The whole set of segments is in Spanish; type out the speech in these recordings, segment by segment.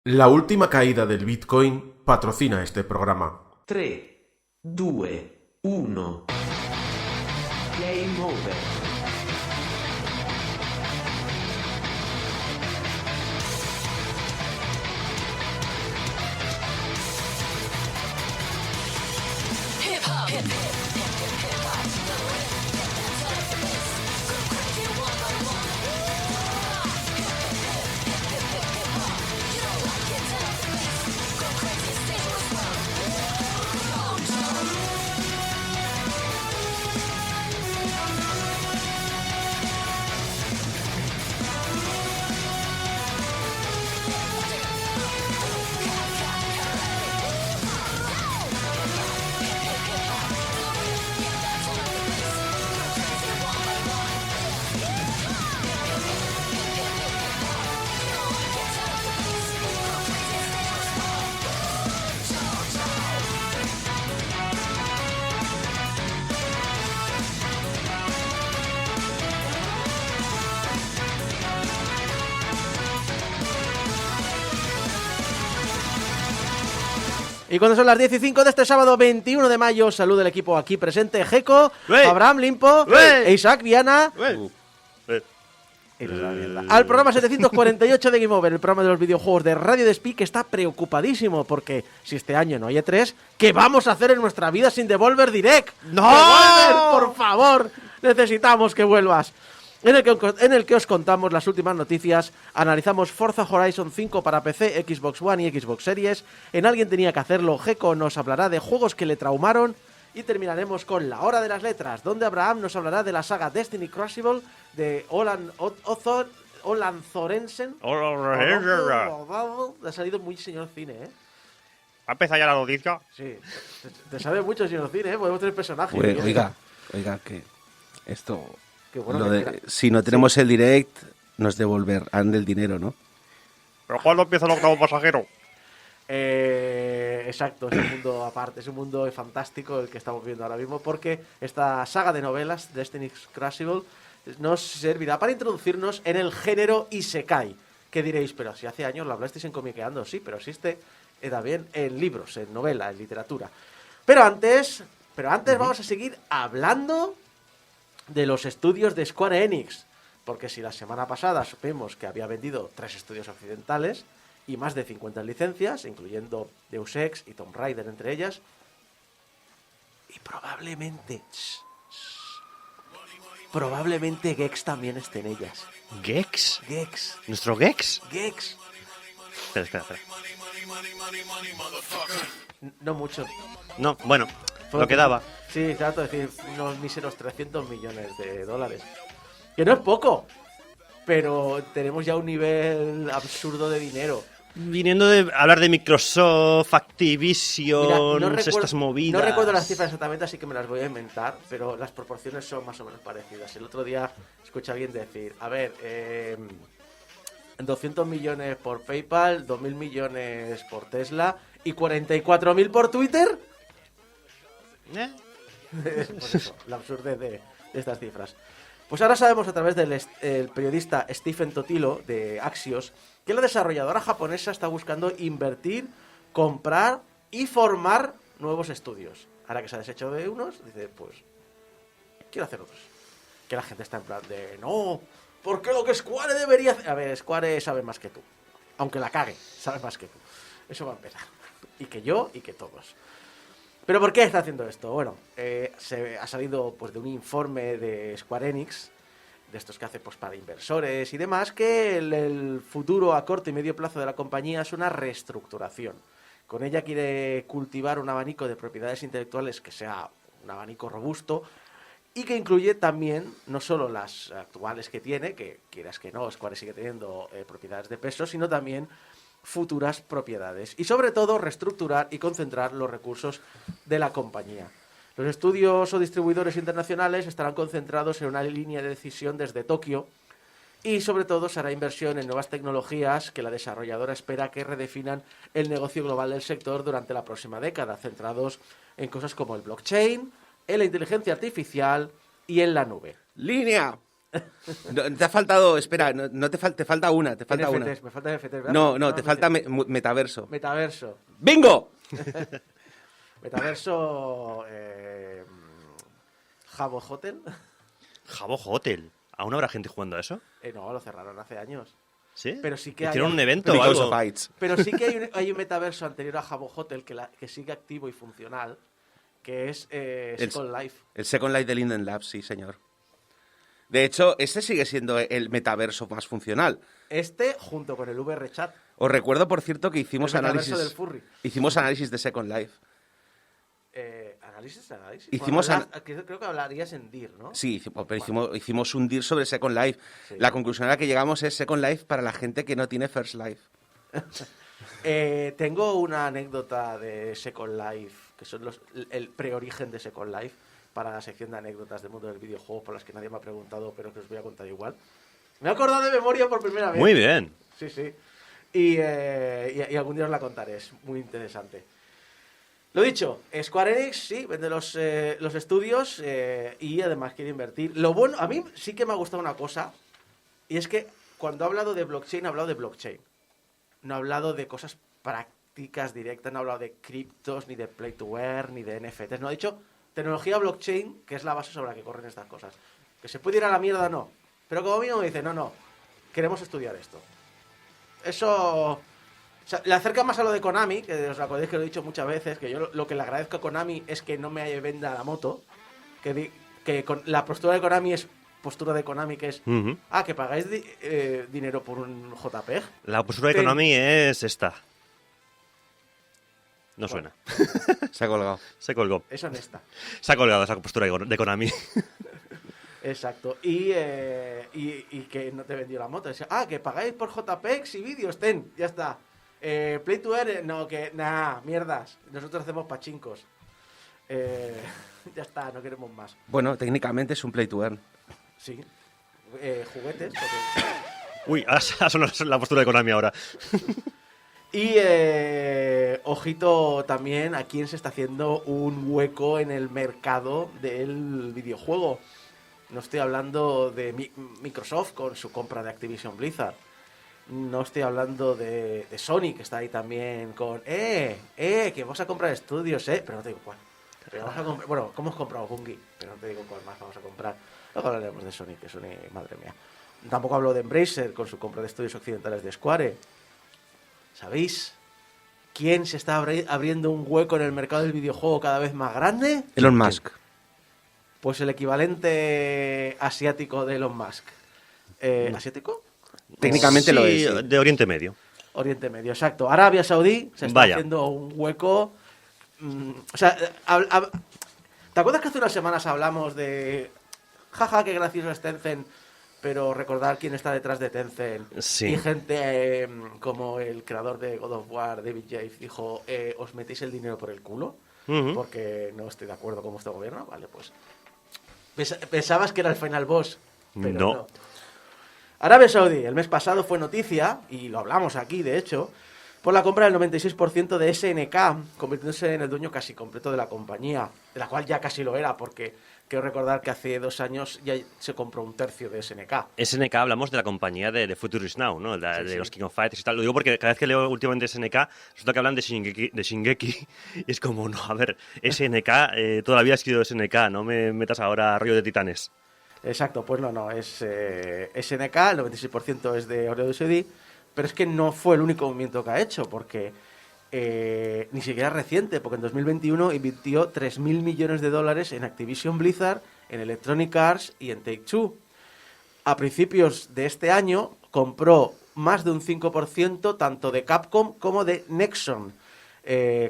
La última caída del Bitcoin patrocina este programa. 3, 2, 1. Game over. Y cuando son las 10:05 de este sábado 21 de mayo, saluda el equipo aquí presente: Jeco, Abraham Limpo, Isaac Viana. Al programa 748 de Game Over, el programa de los videojuegos de Radio Despí, que está preocupadísimo porque si este año no hay E3, ¿qué vamos a hacer en nuestra vida sin Devolver Direct? ¡No! ¡Devolver, por favor! Necesitamos que vuelvas. En el que os contamos las últimas noticias, analizamos Forza Horizon 5 para PC, Xbox One y Xbox Series. En Alguien tenía que hacerlo, Jeco nos hablará de juegos que le traumaron. Y terminaremos con la hora de las letras, donde Abraham nos hablará de la saga Destiny Crucible de Olan Sorensen. Ha salido muy señor cine, ¿eh? ¿Ha empezado ya la noticia? Sí, te sabe mucho señor cine, ¿eh? Podemos tener personajes. Oiga, que esto... Qué bueno si no tenemos el direct, nos devolverán el dinero, ¿no? ¿Pero cuándo empieza el octavo pasajero? Exacto, es un mundo aparte, es un mundo fantástico el que estamos viendo ahora mismo, porque esta saga de novelas, Destiny's Crucible, nos servirá para introducirnos en el género Isekai. ¿Qué diréis? Pero si hace años lo hablasteis en Comiqueando, sí, pero existe también en libros, en novela, en literatura. Pero antes vamos a seguir hablando de los estudios de Square Enix, porque si la semana pasada supimos que había vendido 3 estudios occidentales y más de 50 licencias, incluyendo Deus Ex y Tomb Raider entre ellas, y probablemente Gex también esté en ellas. ¿Gex? Gex. ¿Nuestro Gex? Gex. Espera. No mucho. No, bueno, lo que daba. Sí, trato de decir unos míseros 300 millones de dólares. Que no es poco, pero tenemos ya un nivel absurdo de dinero. Viniendo de hablar de Microsoft, Activision, Mira, estas movidas. No recuerdo las cifras exactamente, así que me las voy a inventar, pero las proporciones son más o menos parecidas. El otro día escuché a alguien decir, 200 millones por PayPal, 2.000 millones por Tesla y 44.000 por Twitter. Pues eso, la absurdez de estas cifras. Pues ahora sabemos a través del periodista Stephen Totilo de Axios que la desarrolladora japonesa está buscando invertir, comprar y formar nuevos estudios. Ahora que se ha deshecho de unos, dice, pues, quiero hacer otros. Que la gente está en plan de, no, ¿por qué lo que Square debería hacer? A ver, Square sabe más que tú. Aunque la cague, sabe más que tú. Eso va a empezar. Y que yo, y que todos. ¿Pero por qué está haciendo esto? Bueno, se ha salido pues de un informe de Square Enix, de estos que hace pues para inversores y demás, que el futuro a corto y medio plazo de la compañía es una reestructuración. Con ella quiere cultivar un abanico de propiedades intelectuales que sea un abanico robusto y que incluye también no solo las actuales que tiene, que quieras que no, Square sigue teniendo propiedades de peso, sino también futuras propiedades y sobre todo reestructurar y concentrar los recursos de la compañía. Los estudios o distribuidores internacionales estarán concentrados en una línea de decisión desde Tokio y sobre todo se hará inversión en nuevas tecnologías que la desarrolladora espera que redefinan el negocio global del sector durante la próxima década, centrados en cosas como el blockchain, en la inteligencia artificial y en la nube. ¡Línea! No, te ha faltado, espera, no te falta una, te falta una. NFTs, me falta NFTs, ¿verdad? No, te falta metaverso. Metaverso. ¡Bingo! Metaverso. Jabo Hotel. Jabo Hotel. ¿Aún habrá gente jugando a eso? No, lo cerraron hace años. ¿Sí? Pero sí que ¿Hicieron hay- un evento o Because algo? of Heights. Pero sí que hay un metaverso anterior a Jabo Hotel que sigue activo y funcional, que es Second Life. El Second Life de Linden Labs, sí, señor. De hecho, este sigue siendo el metaverso más funcional. Este, junto con el VRChat, Os recuerdo, por cierto, que hicimos el metaverso análisis. del furry. Hicimos análisis de Second Life. ¿Análisis? Hicimos Bueno, creo que hablarías en DIR, ¿no? Sí, pero hicimos un DIR sobre Second Life. Sí. La conclusión a la que llegamos es Second Life para la gente que no tiene First Life. Tengo una anécdota de Second Life, que son el preorigen de Second Life, para la sección de anécdotas del mundo del videojuego, por las que nadie me ha preguntado, pero que os voy a contar igual. Me he acordado de memoria por primera vez. Muy bien. Sí, sí. Y algún día os la contaré, es muy interesante. Lo dicho, Square Enix, sí, vende los estudios y además quiere invertir. Lo bueno, a mí sí que me ha gustado una cosa, y es que cuando ha hablado de blockchain, ha hablado de blockchain. No ha hablado de cosas prácticas, directas, no ha hablado de criptos, ni de play to earn, ni de NFTs. No ha dicho tecnología blockchain, que es la base sobre la que corren estas cosas. Que se puede ir a la mierda, no. Pero como mínimo me dice, no, queremos estudiar esto. Eso... O sea, le acerca más a lo de Konami, que os acordáis que lo he dicho muchas veces, que yo lo que le agradezco a Konami es que no me venda la moto, que la postura de Konami es postura de Konami, que es, Ujú. que pagáis dinero por un JPEG. La postura de Sí. Konami es esta. No suena. Se ha colgado. Se colgó. Es honesta. Se ha colgado esa postura de Konami. Exacto. Y que no te vendió la moto. Decía, que pagáis por JPEGs y vídeos, ya está. Play to earn, no, que nada, mierdas. Nosotros hacemos pachincos. Ya está, no queremos más. Bueno, técnicamente es un play to earn. Sí. Juguetes. porque- Uy, ha sonado la postura de Konami ahora. Y ojito también a quién se está haciendo un hueco en el mercado del videojuego. No estoy hablando de Microsoft con su compra de Activision Blizzard. No estoy hablando de Sony, que está ahí también con... que vamos a comprar estudios, pero no te digo cuál. Pero vamos a comprar, bueno, ¿cómo hemos comprado Bungie? Pero no te digo cuál más vamos a comprar. Luego hablaremos de Sony, que Sony, madre mía. Tampoco hablo de Embracer con su compra de estudios occidentales de Square. ¿Sabéis quién se está abriendo un hueco en el mercado del videojuego cada vez más grande? Elon Musk. Pues el equivalente asiático de Elon Musk. ¿Asiático? Técnicamente lo es. Sí. De Oriente Medio. Oriente Medio, exacto. Arabia Saudí se está Vaya. haciendo un hueco. O sea, ¿te acuerdas que hace unas semanas hablamos de... Jaja, qué gracioso es Tencent, pero recordar quién está detrás de Tencent? Sí. Y gente como el creador de God of War, David Jaffe, dijo, ¿os metéis el dinero por el culo? Ujú. Porque no estoy de acuerdo con vuestro gobierno. Vale, pues... Pensabas que era el final boss, pero No. no. Arabia Saudí, el mes pasado fue noticia, y lo hablamos aquí, de hecho, por la compra del 96% de SNK, convirtiéndose en el dueño casi completo de la compañía, de la cual ya casi lo era, porque quiero recordar que hace 2 años ya se compró un tercio de SNK. SNK hablamos de la compañía de Futurist Now, ¿no? De Sí. los King of Fighters y tal. Lo digo porque cada vez que leo últimamente SNK, resulta que hablan de Shingeki y es como, no, a ver, SNK, toda la vida ha sido SNK, no me metas ahora a rollo de titanes. Exacto, pues no, es SNK, el 96% es de Arabia Saudí, pero es que no fue el único movimiento que ha hecho, porque ni siquiera es reciente, porque en 2021 invirtió $3.000 millones en Activision Blizzard, en Electronic Arts y en Take-Two. A principios de este año compró más de un 5% tanto de Capcom como de Nexon.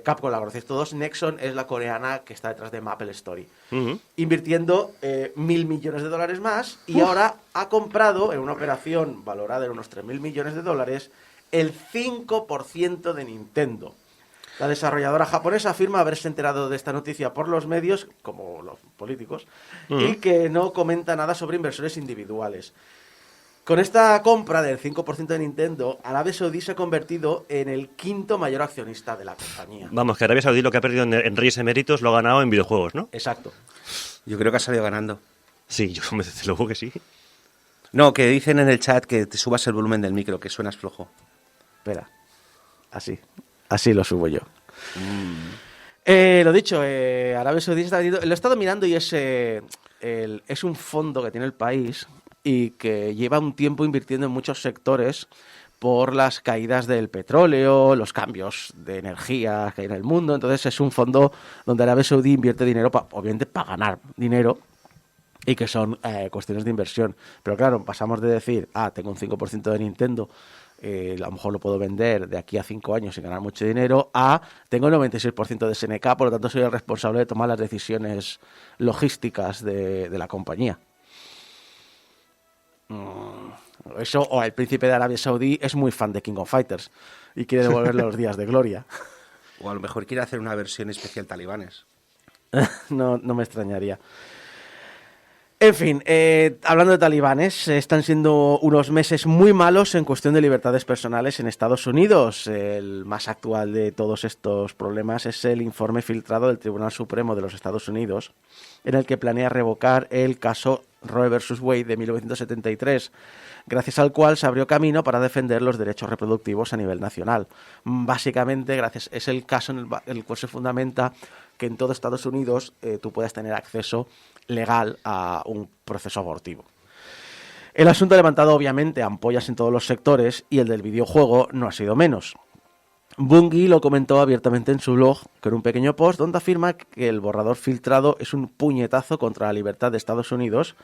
Capcom la conocéis todos, Nexon es la coreana que está detrás de Maple Story. Ujú. Invirtiendo $1.000 millones más y ahora ha comprado, en una operación valorada en unos $3.000 millones, el 5% de Nintendo. La desarrolladora japonesa afirma haberse enterado de esta noticia por los medios, como los políticos, y que no comenta nada sobre inversores individuales. Con esta compra del 5% de Nintendo, Arabia Saudí se ha convertido en el 5º mayor accionista de la compañía. Vamos, que Arabia Saudí lo que ha perdido en Reyes Eméritos lo ha ganado en videojuegos, ¿no? Exacto. Yo creo que ha salido ganando. Sí, yo desde luego que sí. No, que dicen en el chat que te subas el volumen del micro, que suenas flojo. Espera. Así lo subo yo. Lo dicho, Arabia Saudí está vendiendo. Lo he estado mirando y es un fondo que tiene el país y que lleva un tiempo invirtiendo en muchos sectores por las caídas del petróleo, los cambios de energía que hay en el mundo. Entonces es un fondo donde Arabia Saudí invierte dinero, obviamente para ganar dinero, y que son cuestiones de inversión. Pero claro, pasamos de decir, tengo un 5% de Nintendo, a lo mejor lo puedo vender de aquí a 5 años y ganar mucho dinero, tengo el 96% de SNK, por lo tanto soy el responsable de tomar las decisiones logísticas de la compañía. Eso, o el príncipe de Arabia Saudí es muy fan de King of Fighters y quiere devolverle los días de gloria. O a lo mejor quiere hacer una versión especial talibanes. No me extrañaría. En fin, hablando de talibanes, están siendo unos meses muy malos en cuestión de libertades personales en Estados Unidos. El más actual de todos estos problemas es el informe filtrado del Tribunal Supremo de los Estados Unidos, en el que planea revocar el caso Roe vs. Wade de 1973, gracias al cual se abrió camino para defender los derechos reproductivos a nivel nacional. Básicamente, es el caso en el cual se fundamenta que en todo Estados Unidos tú puedas tener acceso legal a un proceso abortivo. El asunto ha levantado obviamente ampollas en todos los sectores y el del videojuego no ha sido menos. Bungie lo comentó abiertamente en su blog con un pequeño post donde afirma que el borrador filtrado es un puñetazo contra la libertad de Estados Unidos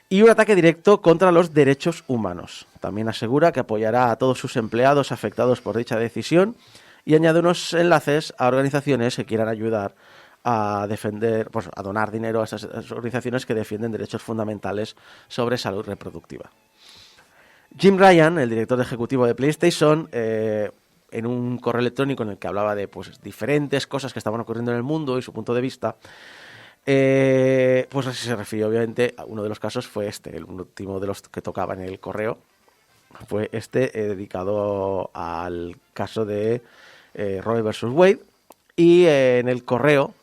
y un ataque directo contra los derechos humanos. También asegura que apoyará a todos sus empleados afectados por dicha decisión y añade unos enlaces a organizaciones que quieran ayudar a defender, a donar dinero a esas organizaciones que defienden derechos fundamentales sobre salud reproductiva. Jim Ryan, el director ejecutivo de PlayStation, en un correo electrónico en el que hablaba de diferentes cosas que estaban ocurriendo en el mundo y su punto de vista, así se refirió obviamente a uno de los casos. Fue el último de los que tocaba en el correo, fue dedicado al caso de Roe vs. Wade, y en el correo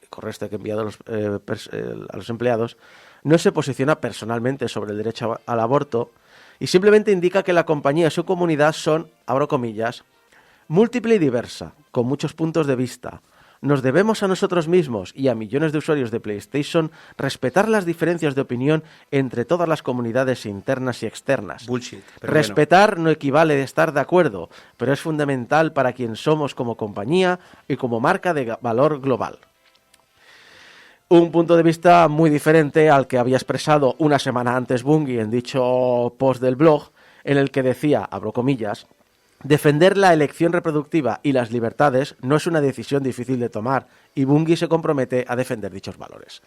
que he enviado a los empleados, no se posiciona personalmente sobre el derecho al aborto y simplemente indica que la compañía y su comunidad son, abro comillas, múltiple y diversa, con muchos puntos de vista. Nos debemos a nosotros mismos y a millones de usuarios de PlayStation respetar las diferencias de opinión entre todas las comunidades internas y externas. Bullshit. Respetar no equivale a estar de acuerdo, pero es fundamental para quien somos como compañía y como marca de valor global. Un punto de vista muy diferente al que había expresado una semana antes Bungie en dicho post del blog, en el que decía, abro comillas, defender la elección reproductiva y las libertades no es una decisión difícil de tomar y Bungie se compromete a defender dichos valores.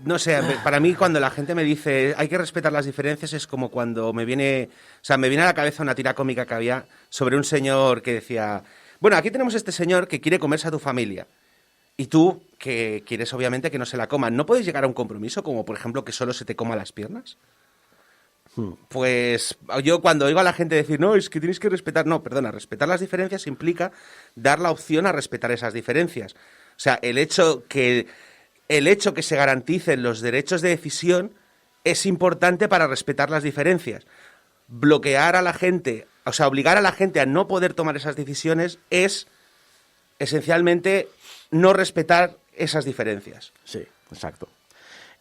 No sé, para mí cuando la gente me dice hay que respetar las diferencias es como cuando me viene a la cabeza una tira cómica que había sobre un señor que decía, bueno, aquí tenemos este señor que quiere comerse a tu familia y tú, que quieres obviamente que no se la coman, ¿no puedes llegar a un compromiso como por ejemplo que solo se te coma las piernas? Pues yo cuando oigo a la gente decir, no, es que tienes que respetar, no, perdona, respetar las diferencias implica dar la opción a respetar esas diferencias. O sea, el hecho que se garanticen los derechos de decisión es importante para respetar las diferencias. Bloquear a la gente, o sea, obligar a la gente a no poder tomar esas decisiones es esencialmente no respetar esas diferencias. Sí, exacto.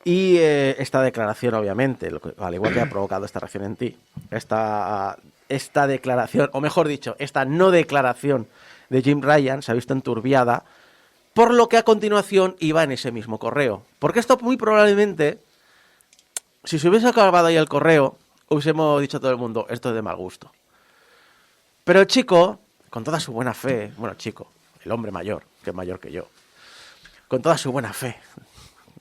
Y esta declaración, obviamente, al igual que ha provocado esta reacción en ti, esta declaración, o mejor dicho, esta no declaración de Jim Ryan se ha visto enturbiada por lo que a continuación iba en ese mismo correo. Porque esto muy probablemente, si se hubiese acabado ahí el correo, hubiésemos dicho a todo el mundo, esto es de mal gusto. Pero el chico, con toda su buena fe, el hombre mayor, que es mayor que yo, con toda su buena fe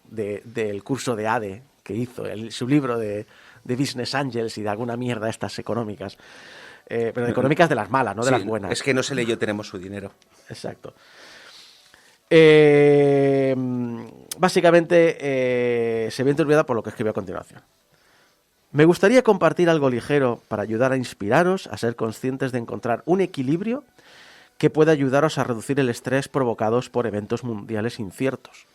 del curso de ADE que hizo, su libro de Business Angels y de alguna mierda estas económicas, pero de económicas de las malas, no de las buenas. Es que no se leyó Tenemos su dinero. Exacto. Básicamente se ve enturbiada por lo que escribe a continuación. Me gustaría compartir algo ligero para ayudar a inspiraros a ser conscientes de encontrar un equilibrio que pueda ayudaros a reducir el estrés provocados por eventos mundiales inciertos.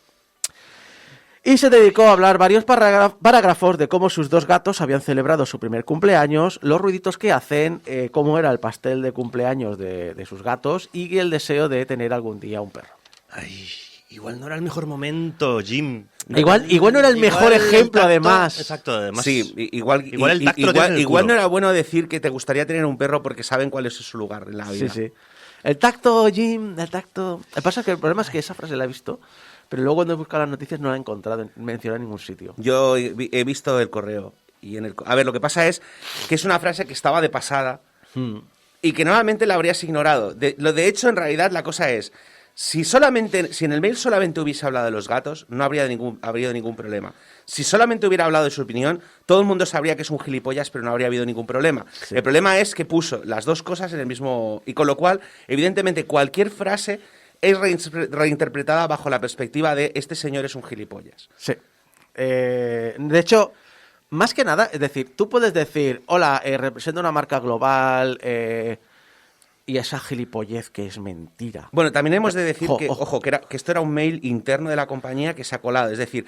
Y se dedicó a hablar varios parágrafos de cómo sus 2 gatos habían celebrado su primer cumpleaños, los ruiditos que hacen, cómo era el pastel de cumpleaños de sus gatos y el deseo de tener algún día un perro. Ay, igual no era el mejor momento, Jim. Igual no era el mejor ejemplo, además. Exacto, además. Sí, igual el tacto lo tienes en el igual culo. no era bueno decir que te gustaría tener un perro porque saben cuál es su lugar en la vida. Sí, sí. El tacto, Jim, el tacto... Lo que pasa es que el problema es que esa frase la he visto, pero luego cuando he buscado las noticias no la he encontrado mencionada en ningún sitio. Yo he visto el correo. A ver, lo que pasa es que es una frase que estaba de pasada y que normalmente la habrías ignorado. De hecho, en realidad, la cosa es, si en el mail solamente hubiese hablado de los gatos, no habría habido ningún problema. Si solamente hubiera hablado de su opinión, todo el mundo sabría que es un gilipollas, pero no habría habido ningún problema. Sí. El problema es que puso las dos cosas en el mismo... Y con lo cual, evidentemente, cualquier frase es reinterpretada bajo la perspectiva de este señor es un gilipollas. Sí. De hecho, más que nada, es decir, tú puedes decir, hola, represento una marca global y esa gilipollez que es mentira. Bueno, también hemos de decir Ojo. que esto era un mail interno de la compañía que se ha colado. Es decir,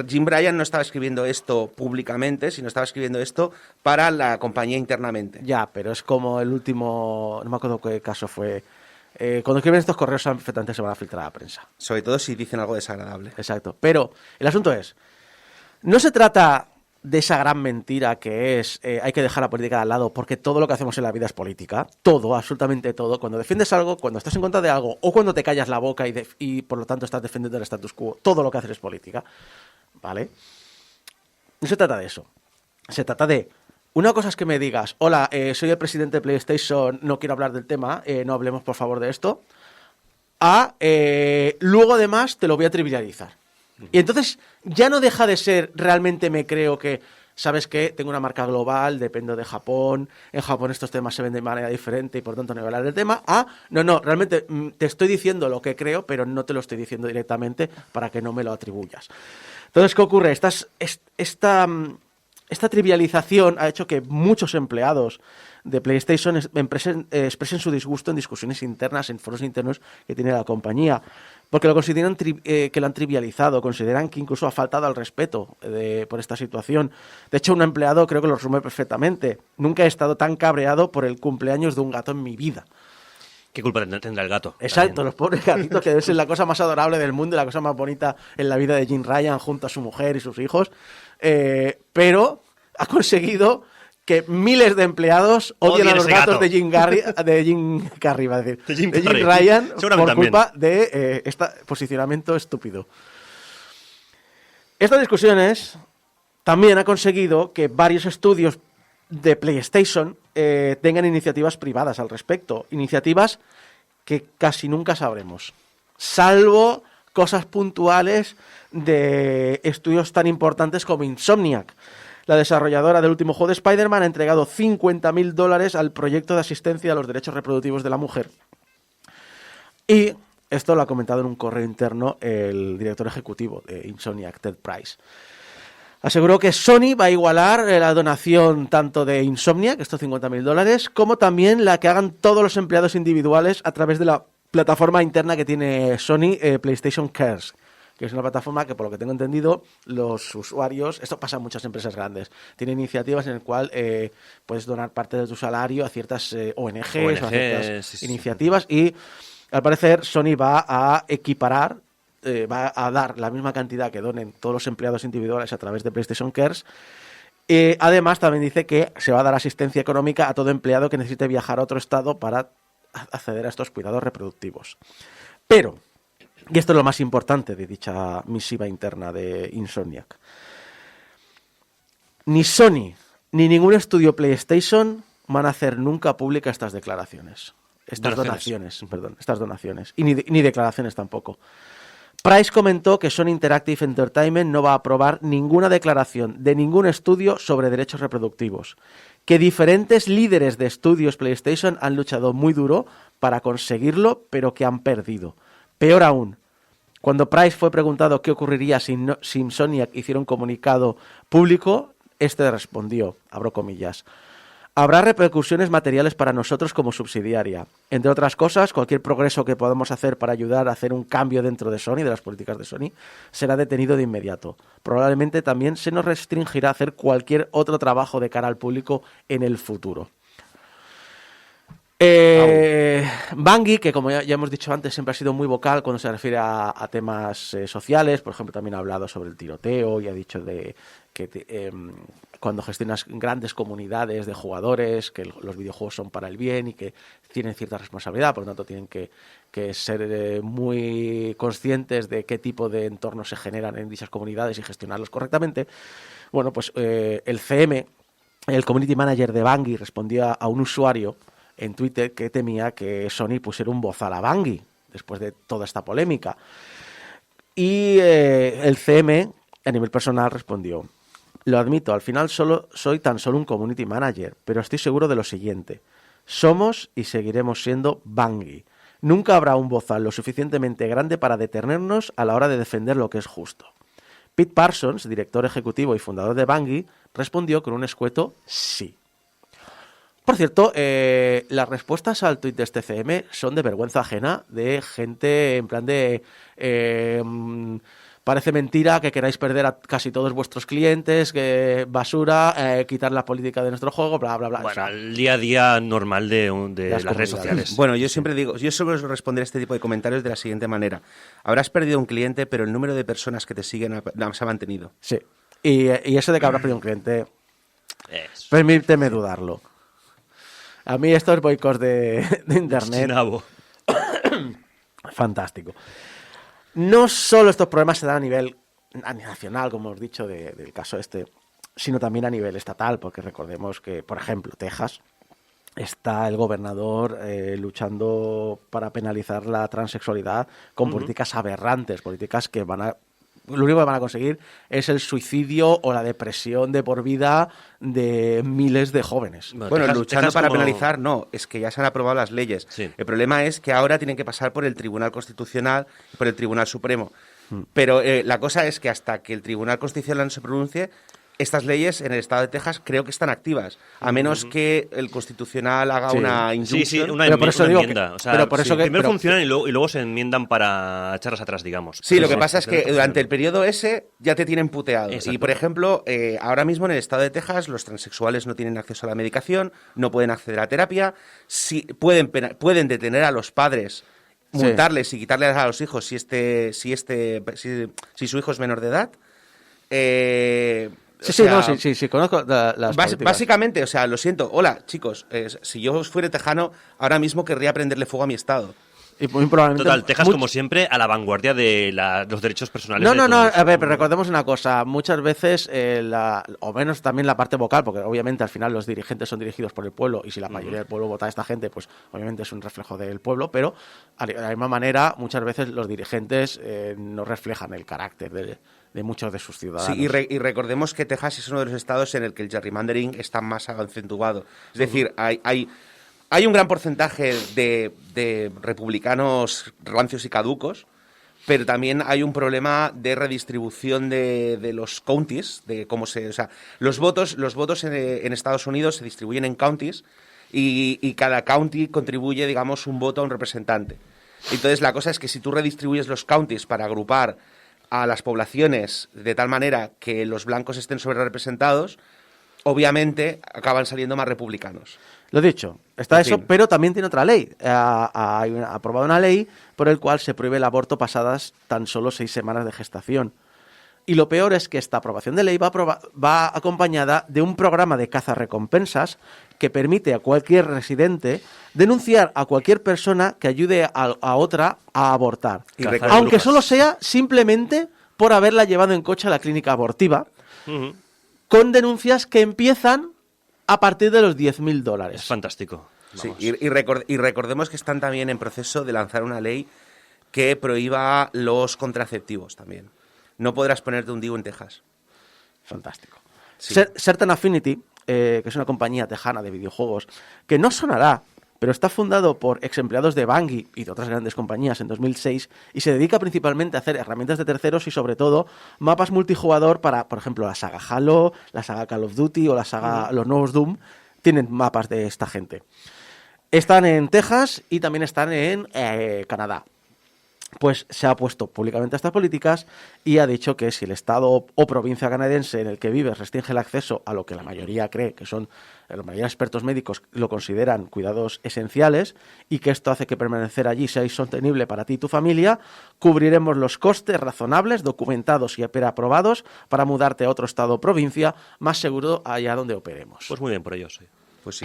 Jim Bryan no estaba escribiendo esto públicamente, sino estaba escribiendo esto para la compañía internamente. Ya, pero es como el último, no me acuerdo qué caso fue. Cuando escriben estos correos perfectamente se van a filtrar a la prensa. Sobre todo si dicen algo desagradable. Exacto. Pero el asunto es, no se trata de esa gran mentira que es hay que dejar la política de al lado porque todo lo que hacemos en la vida es política. Todo, absolutamente todo. Cuando defiendes algo, cuando estás en contra de algo o cuando te callas la boca y por lo tanto estás defendiendo el status quo, todo lo que haces es política. ¿Vale? No se trata de eso. Se trata de... Una cosa es que me digas, hola, soy el presidente de PlayStation, no quiero hablar del tema, no hablemos por favor de esto. Luego además te lo voy a trivializar. Y entonces ya no deja de ser realmente me creo que, ¿sabes qué? Tengo una marca global, dependo de Japón, en Japón estos temas se ven de manera diferente y por tanto no voy a hablar del tema. No, realmente te estoy diciendo lo que creo, pero no te lo estoy diciendo directamente para que no me lo atribuyas. Entonces, ¿qué ocurre? Esta trivialización ha hecho que muchos empleados de PlayStation expresen su disgusto en discusiones internas, en foros internos que tiene la compañía, porque lo consideran que lo han trivializado, consideran que incluso ha faltado al respeto por esta situación. De hecho, un empleado creo que lo resume perfectamente. Nunca he estado tan cabreado por el cumpleaños de un gato en mi vida. ¿Qué culpa tendrá el gato? Exacto, También. los pobres gatitos, que debe ser la cosa más adorable del mundo y la cosa más bonita en la vida de Jim Ryan junto a su mujer y sus hijos. Pero ha conseguido que miles de empleados odien a los gatos de Jim Carrey, va a decir, De Jim Ryan por Seguramente culpa de este posicionamiento estúpido. Estas discusiones también ha conseguido que varios estudios de PlayStation tengan iniciativas privadas al respecto, iniciativas que casi nunca sabremos, salvo cosas puntuales de estudios tan importantes como Insomniac. La desarrolladora del último juego de Spider-Man ha entregado $50.000 al proyecto de asistencia a los derechos reproductivos de la mujer. Y esto lo ha comentado en un correo interno el director ejecutivo de Insomniac, Ted Price. Aseguró que Sony va a igualar la donación tanto de Insomniac, estos $50.000, como también la que hagan todos los empleados individuales a través de la plataforma interna que tiene Sony, PlayStation Cares, que es una plataforma que, por lo que tengo entendido, los usuarios, esto pasa en muchas empresas grandes, tienen iniciativas en las cuales puedes donar parte de tu salario a ciertas ONGs o a ciertas sí. iniciativas y, al parecer, Sony va a equiparar, va a dar la misma cantidad que donen todos los empleados individuales a través de PlayStation Cares. Además, también dice que se va a dar asistencia económica a todo empleado que necesite viajar a otro estado para acceder a estos cuidados reproductivos. Pero... y esto es lo más importante de dicha misiva interna de Insomniac. Ni Sony ni ningún estudio PlayStation van a hacer nunca públicas estas declaraciones. Estas donaciones. Y ni declaraciones tampoco. Price comentó que Sony Interactive Entertainment no va a aprobar ninguna declaración de ningún estudio sobre derechos reproductivos, que diferentes líderes de estudios PlayStation han luchado muy duro para conseguirlo, pero que han perdido. Peor aún, cuando Price fue preguntado qué ocurriría si Insomniac hiciera un comunicado público, este respondió, abro comillas, Habrá repercusiones materiales para nosotros como subsidiaria. Entre otras cosas, cualquier progreso que podamos hacer para ayudar a hacer un cambio dentro de Sony, de las políticas de Sony, será detenido de inmediato. Probablemente también se nos restringirá a hacer cualquier otro trabajo de cara al público en el futuro. Bungie, que como ya hemos dicho antes, siempre ha sido muy vocal cuando se refiere a temas sociales. Por ejemplo, también ha hablado sobre el tiroteo y ha dicho que cuando gestionas grandes comunidades de jugadores, que los videojuegos son para el bien y que tienen cierta responsabilidad, por lo tanto tienen que ser muy conscientes de qué tipo de entornos se generan en dichas comunidades y gestionarlos correctamente. Bueno, pues el CM, el Community Manager de Bungie, respondía a un usuario en Twitter que temía que Sony pusiera un bozal a Bungie después de toda esta polémica. Y el CM, a nivel personal, respondió: lo admito, al final soy tan solo un community manager, pero estoy seguro de lo siguiente: somos y seguiremos siendo Bungie. Nunca habrá un bozal lo suficientemente grande para detenernos a la hora de defender lo que es justo. Pete Parsons, director ejecutivo y fundador de Bungie, respondió con un escueto sí. Por cierto, las respuestas al tuit de este CM son de vergüenza ajena, de gente en plan de parece mentira que queráis perder a casi todos vuestros clientes, que basura, quitar la política de nuestro juego, bla, bla, bla. Bueno, O sea, el día a día normal de las redes sociales. Bueno, yo siempre digo, yo suelo responder este tipo de comentarios de la siguiente manera: habrás perdido un cliente, pero el número de personas que te siguen se ha mantenido. sí. Y eso de que habrá perdido un cliente, Eso. permíteme dudarlo. A mí estos boicots de internet, Chinabo. fantástico. No solo estos problemas se dan a nivel nacional, como os he dicho, del caso este, sino también a nivel estatal, porque recordemos que, por ejemplo, Texas, está el gobernador luchando para penalizar la transexualidad con políticas aberrantes, políticas que lo único que van a conseguir es el suicidio o la depresión de por vida de miles de jóvenes. Bueno, luchando para penalizar, no, es que ya se han aprobado las leyes. Sí. El problema es que ahora tienen que pasar por el Tribunal Constitucional y por el Tribunal Supremo. Pero la cosa es que hasta que el Tribunal Constitucional no se pronuncie, estas leyes en el estado de Texas creo que están activas, a menos que el Constitucional haga Sí. una injunción. Sí, una Pero por eso digo enmienda. que- O sea, pero por eso que- primero pero- funcionan y luego se enmiendan para echarlas atrás, digamos. Sí, Pero lo que pasa es que funciona. durante el periodo ese ya te tienen puteado. Exacto. Y, por ejemplo, ahora mismo en el estado de Texas los transexuales no tienen acceso a la medicación, no pueden acceder a terapia, pueden detener a los padres, Sí. multarles y quitarles a los hijos si su hijo es menor de edad. Sí, O sí, sea, no, sí, conozco las políticas. básicamente, o sea, lo siento. Hola, chicos, si yo fuera tejano, ahora mismo querría prenderle fuego a mi estado. Y muy probablemente Total, Texas, much- como siempre, a la vanguardia de los derechos personales. No, de no, no, todos. a ver, pero recordemos una cosa, muchas veces, o menos también la parte vocal, porque obviamente al final los dirigentes son dirigidos por el pueblo y si la mayoría del pueblo vota a esta gente, pues obviamente es un reflejo del pueblo, pero de la misma manera muchas veces los dirigentes no reflejan el carácter de muchos de sus ciudadanos. Sí, y recordemos que Texas es uno de los estados en el que el gerrymandering está más acentuado. Es decir, hay un gran porcentaje de republicanos rancios y caducos, pero también hay un problema de redistribución de los counties, de cómo o sea, los votos en Estados Unidos se distribuyen en counties y cada county contribuye, digamos, un voto a un representante. Entonces, la cosa es que si tú redistribuyes los counties para agrupar a las poblaciones de tal manera que los blancos estén sobrerepresentados, obviamente acaban saliendo más republicanos. Lo dicho, está En eso, fin. pero también tiene otra ley. Ha aprobado una ley por el cual se prohíbe el aborto pasadas tan solo 6 semanas de gestación. Y lo peor es que esta aprobación de ley va acompañada de un programa de cazarrecompensas que permite a cualquier residente denunciar a cualquier persona que ayude a otra a abortar. Y Cazar recordemos- Aunque solo sea simplemente por haberla llevado en coche a la clínica abortiva, Ujú. con denuncias que empiezan a partir de los $10.000. Es fantástico. Sí, Vamos. y recordemos que están también en proceso de lanzar una ley que prohíba los contraceptivos también. No podrás ponerte un DIU en Texas. Fantástico. Sí. Certain Affinity, que es una compañía tejana de videojuegos, que no sonará, pero está fundado por ex empleados de Bungie y de otras grandes compañías en 2006 y se dedica principalmente a hacer herramientas de terceros y sobre todo mapas multijugador para, por ejemplo, la saga Halo, la saga Call of Duty o la saga los nuevos Doom. tienen mapas de esta gente. Están en Texas y también están en Canadá. Pues se ha opuesto públicamente a estas políticas y ha dicho que si el estado o provincia canadiense en el que vives restringe el acceso a lo que la mayoría cree que son, la mayoría de expertos médicos lo consideran cuidados esenciales, y que esto hace que permanecer allí sea insostenible para ti y tu familia, cubriremos los costes razonables, documentados y aprobados para mudarte a otro estado o provincia más seguro allá donde operemos. Pues muy bien por ellos. Sí. Pues sí.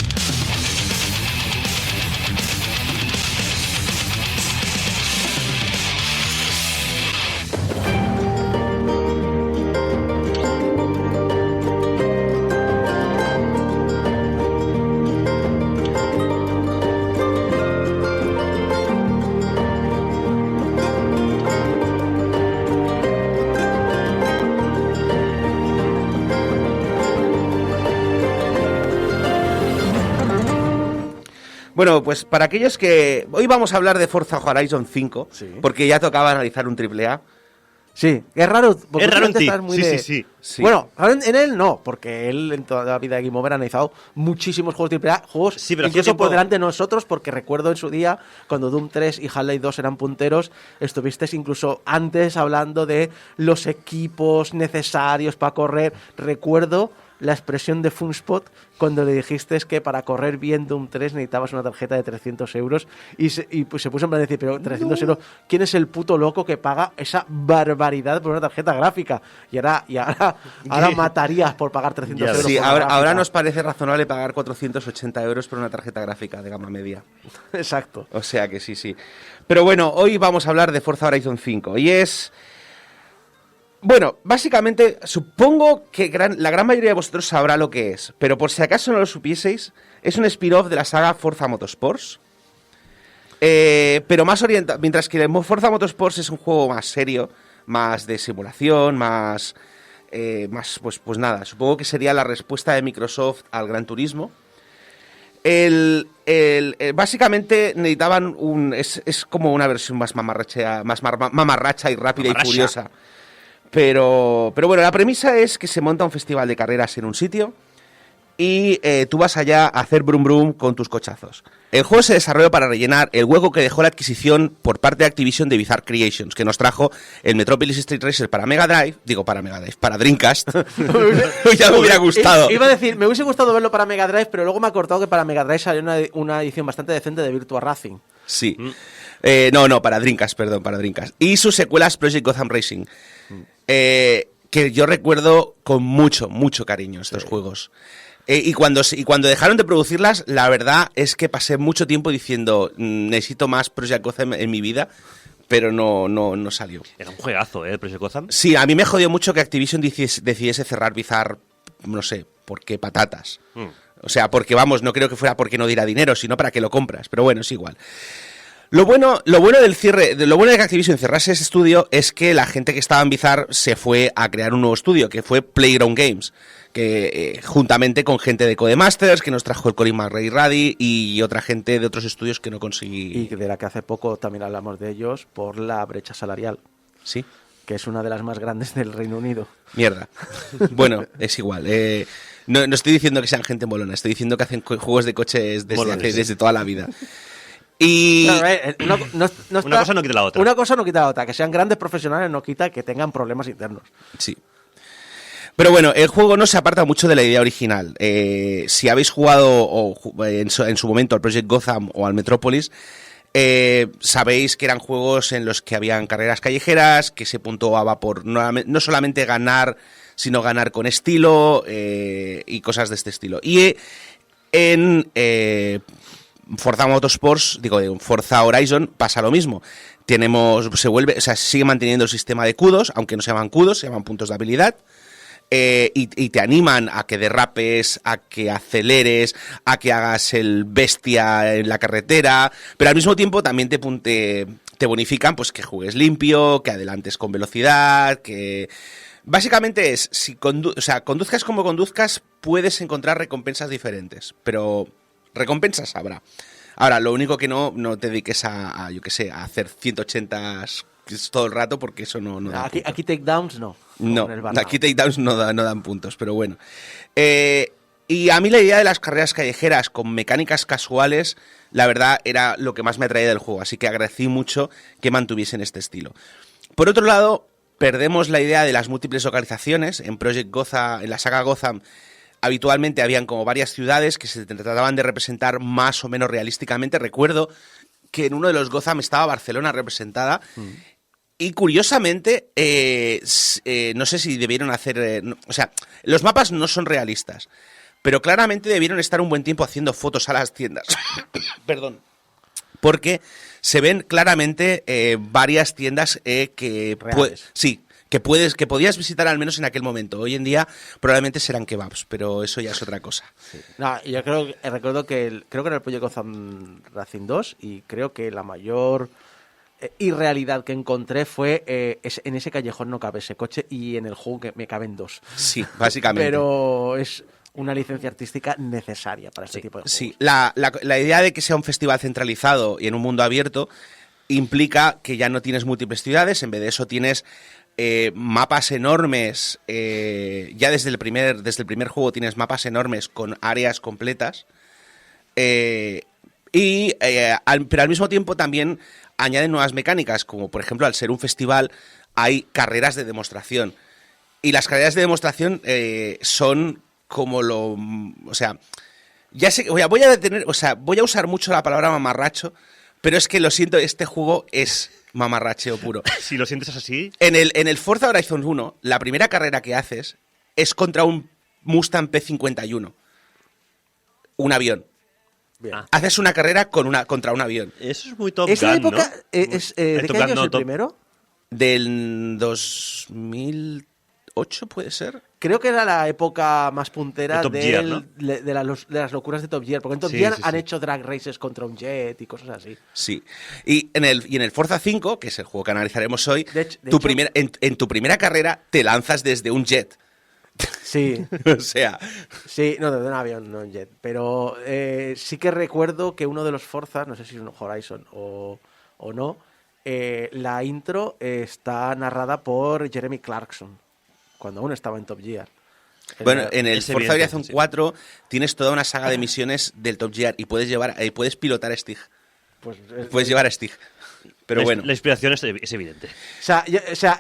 Bueno, pues para aquellos que... Hoy vamos a hablar de Forza Horizon 5, Sí. porque ya tocaba analizar un AAA. Sí, es raro. Porque Es raro en últimamente ti. estás muy Sí, de- sí, sí. Sí. Bueno, en él no, porque él en toda la vida de Game Over ha analizado muchísimos juegos AAA, juegos Sí, pero hace incluso un por tiempo- delante de nosotros, porque recuerdo en su día, cuando Doom 3 y Half-Life 2 eran punteros, estuviste incluso antes hablando de los equipos necesarios para correr. Recuerdo la expresión de Funspot cuando le dijiste que para correr bien Doom 3 necesitabas una tarjeta de 300 euros pues se puso en plan de decir, pero 300 euros, ¿quién es el puto loco que paga esa barbaridad por una tarjeta gráfica? Y ahora matarías por pagar 300 Ya euros Sí, por una ahora gráfica. nos parece razonable pagar 480 euros por una tarjeta gráfica de gama media. Exacto. O sea que sí, sí. Pero bueno, hoy vamos a hablar de Forza Horizon 5. Y es... Bueno, básicamente, supongo que la gran mayoría de vosotros sabrá lo que es. Pero por si acaso no lo supieseis, es un spin-off de la saga Forza Motorsports. Pero más orientado... Mientras que el Forza Motorsports es un juego más serio, más de simulación, más pues nada, supongo que sería la respuesta de Microsoft al Gran Turismo. Básicamente necesitaban es como una versión más mamarracha y rápida y Mamarracha. furiosa. Pero bueno, la premisa es que se monta un festival de carreras en un sitio y tú vas allá a hacer brum brum con tus cochazos. El juego se desarrolló para rellenar el hueco que dejó la adquisición por parte de Activision de Bizarre Creations, que nos trajo el Metropolis Street Racer para para Dreamcast. Ya me hubiera gustado. Iba a decir, me hubiese gustado verlo para Mega Drive, pero luego me ha acordado que para Mega Drive salió una edición bastante decente de Virtua Racing. Sí. No, para Dreamcast, perdón, para Dreamcast. Y sus secuelas Project Gotham Racing. Que yo recuerdo con mucho, mucho cariño estos juegos. Y cuando dejaron de producirlas, la verdad es que pasé mucho tiempo diciendo, necesito más Project Gotham en mi vida, pero no salió. Era un juegazo, ¿eh? El Project Gotham. Sí, a mí me jodió mucho que Activision decidiese cerrar Bizarre, no sé, ¿por qué patatas? O sea, porque vamos, no creo que fuera porque no diera dinero, sino para que lo compras, pero bueno, es igual. Lo bueno de que Activision cerrase ese estudio es que la gente que estaba en Bizarre se fue a crear un nuevo estudio, que fue Playground Games, que juntamente con gente de Codemasters, que nos trajo el Colin McRae Ruddy y otra gente de otros estudios que no conseguí. Y de la que hace poco también hablamos de ellos por la brecha salarial, Sí, que es una de las más grandes del Reino Unido. mierda. Bueno, es igual. No estoy diciendo que sean gente molona, estoy diciendo que hacen juegos de coches Molones. desde toda la vida. Y... Claro, Una cosa no quita la otra. Una cosa no quita la otra. Que sean grandes profesionales no quita que tengan problemas internos. Sí. Pero bueno, el juego no se aparta mucho de la idea original. Si habéis jugado en su momento al Project Gotham o al Metropolis, sabéis que eran juegos en los que habían carreras callejeras, que se puntuaba por no solamente ganar, sino ganar con estilo y cosas de este estilo. Y en Forza Motorsports, Forza Horizon, pasa lo mismo. Sigue manteniendo el sistema de cudos, aunque no se llaman cudos, se llaman puntos de habilidad. Y te animan a que derrapes, a que aceleres, a que hagas el bestia en la carretera, pero al mismo tiempo también te bonifican pues que juegues limpio, que adelantes con velocidad, que... Básicamente es, si conduzcas como conduzcas, puedes encontrar recompensas diferentes, pero recompensas habrá. Ahora, lo único que no te dediques a hacer 180 todo el rato, porque eso no da puntos. Aquí takedowns no. No, Con el Burnout. aquí takedowns no dan puntos, pero bueno. Y Y a mí la idea de las carreras callejeras con mecánicas casuales, la verdad, era lo que más me atraía del juego. Así que agradecí mucho que mantuviesen este estilo. Por otro lado, perdemos la idea de las múltiples localizaciones. En Project Gotham, en la saga Gotham, habitualmente habían como varias ciudades que se trataban de representar más o menos realísticamente. Recuerdo que en uno de los Gotham estaba Barcelona representada. Y curiosamente, no sé si debieron hacer... o sea, los mapas no son realistas, pero claramente debieron estar un buen tiempo haciendo fotos a las tiendas. Perdón. Porque se ven claramente varias tiendas que... sí, que podías visitar al menos en aquel momento. Hoy en día probablemente serán kebabs, pero eso ya es otra cosa. Sí. No, yo recuerdo que creo que era el Project Gotham Racing 2 y creo que la mayor irrealidad que encontré fue en ese callejón no cabe ese coche y en el juego que me caben 2. Sí, básicamente. Pero es una licencia artística necesaria para este tipo de juegos. Sí, la idea de que sea un festival centralizado y en un mundo abierto implica que ya no tienes múltiples ciudades, en vez de eso tienes mapas enormes, ya desde el primer juego tienes mapas enormes con áreas completas, pero al mismo tiempo también añaden nuevas mecánicas, como por ejemplo al ser un festival hay carreras de demostración, y las carreras de demostración son como o sea, ya sé, voy a usar mucho la palabra mamarracho, pero es que lo siento, este juego es mamarracheo puro. Si lo sientes así... En el Forza Horizon 1, la primera carrera que haces es contra un Mustang P51. Un avión. Bien. Haces una carrera contra un avión. Eso es muy Top ¿Esa Gun, época ¿no? ¿de Top qué Gun, año no, es el Top- primero? Del 2008, ¿puede ser? Creo que era la época más puntera De Top Gear, ¿no? de las locuras de Top Gear. Porque en Top Sí, Gear sí, han sí. hecho drag races contra un jet y cosas así. Sí. Y en el Forza 5, que es el juego que analizaremos hoy, De hecho- en tu primera carrera te lanzas desde un jet. Sí, O sea, sí, no, de un avión, no un jet. Pero sí que recuerdo que uno de los Forzas, no sé si es un Horizon o no, la intro está narrada por Jeremy Clarkson, cuando aún estaba en Top Gear. bueno, en el Es Forza evidente, Horizon sí. 4 tienes toda una saga de misiones del Top Gear y puedes pilotar a Stig. Pues, Puedes llevar a Stig. Pero bueno. La inspiración es evidente. O sea,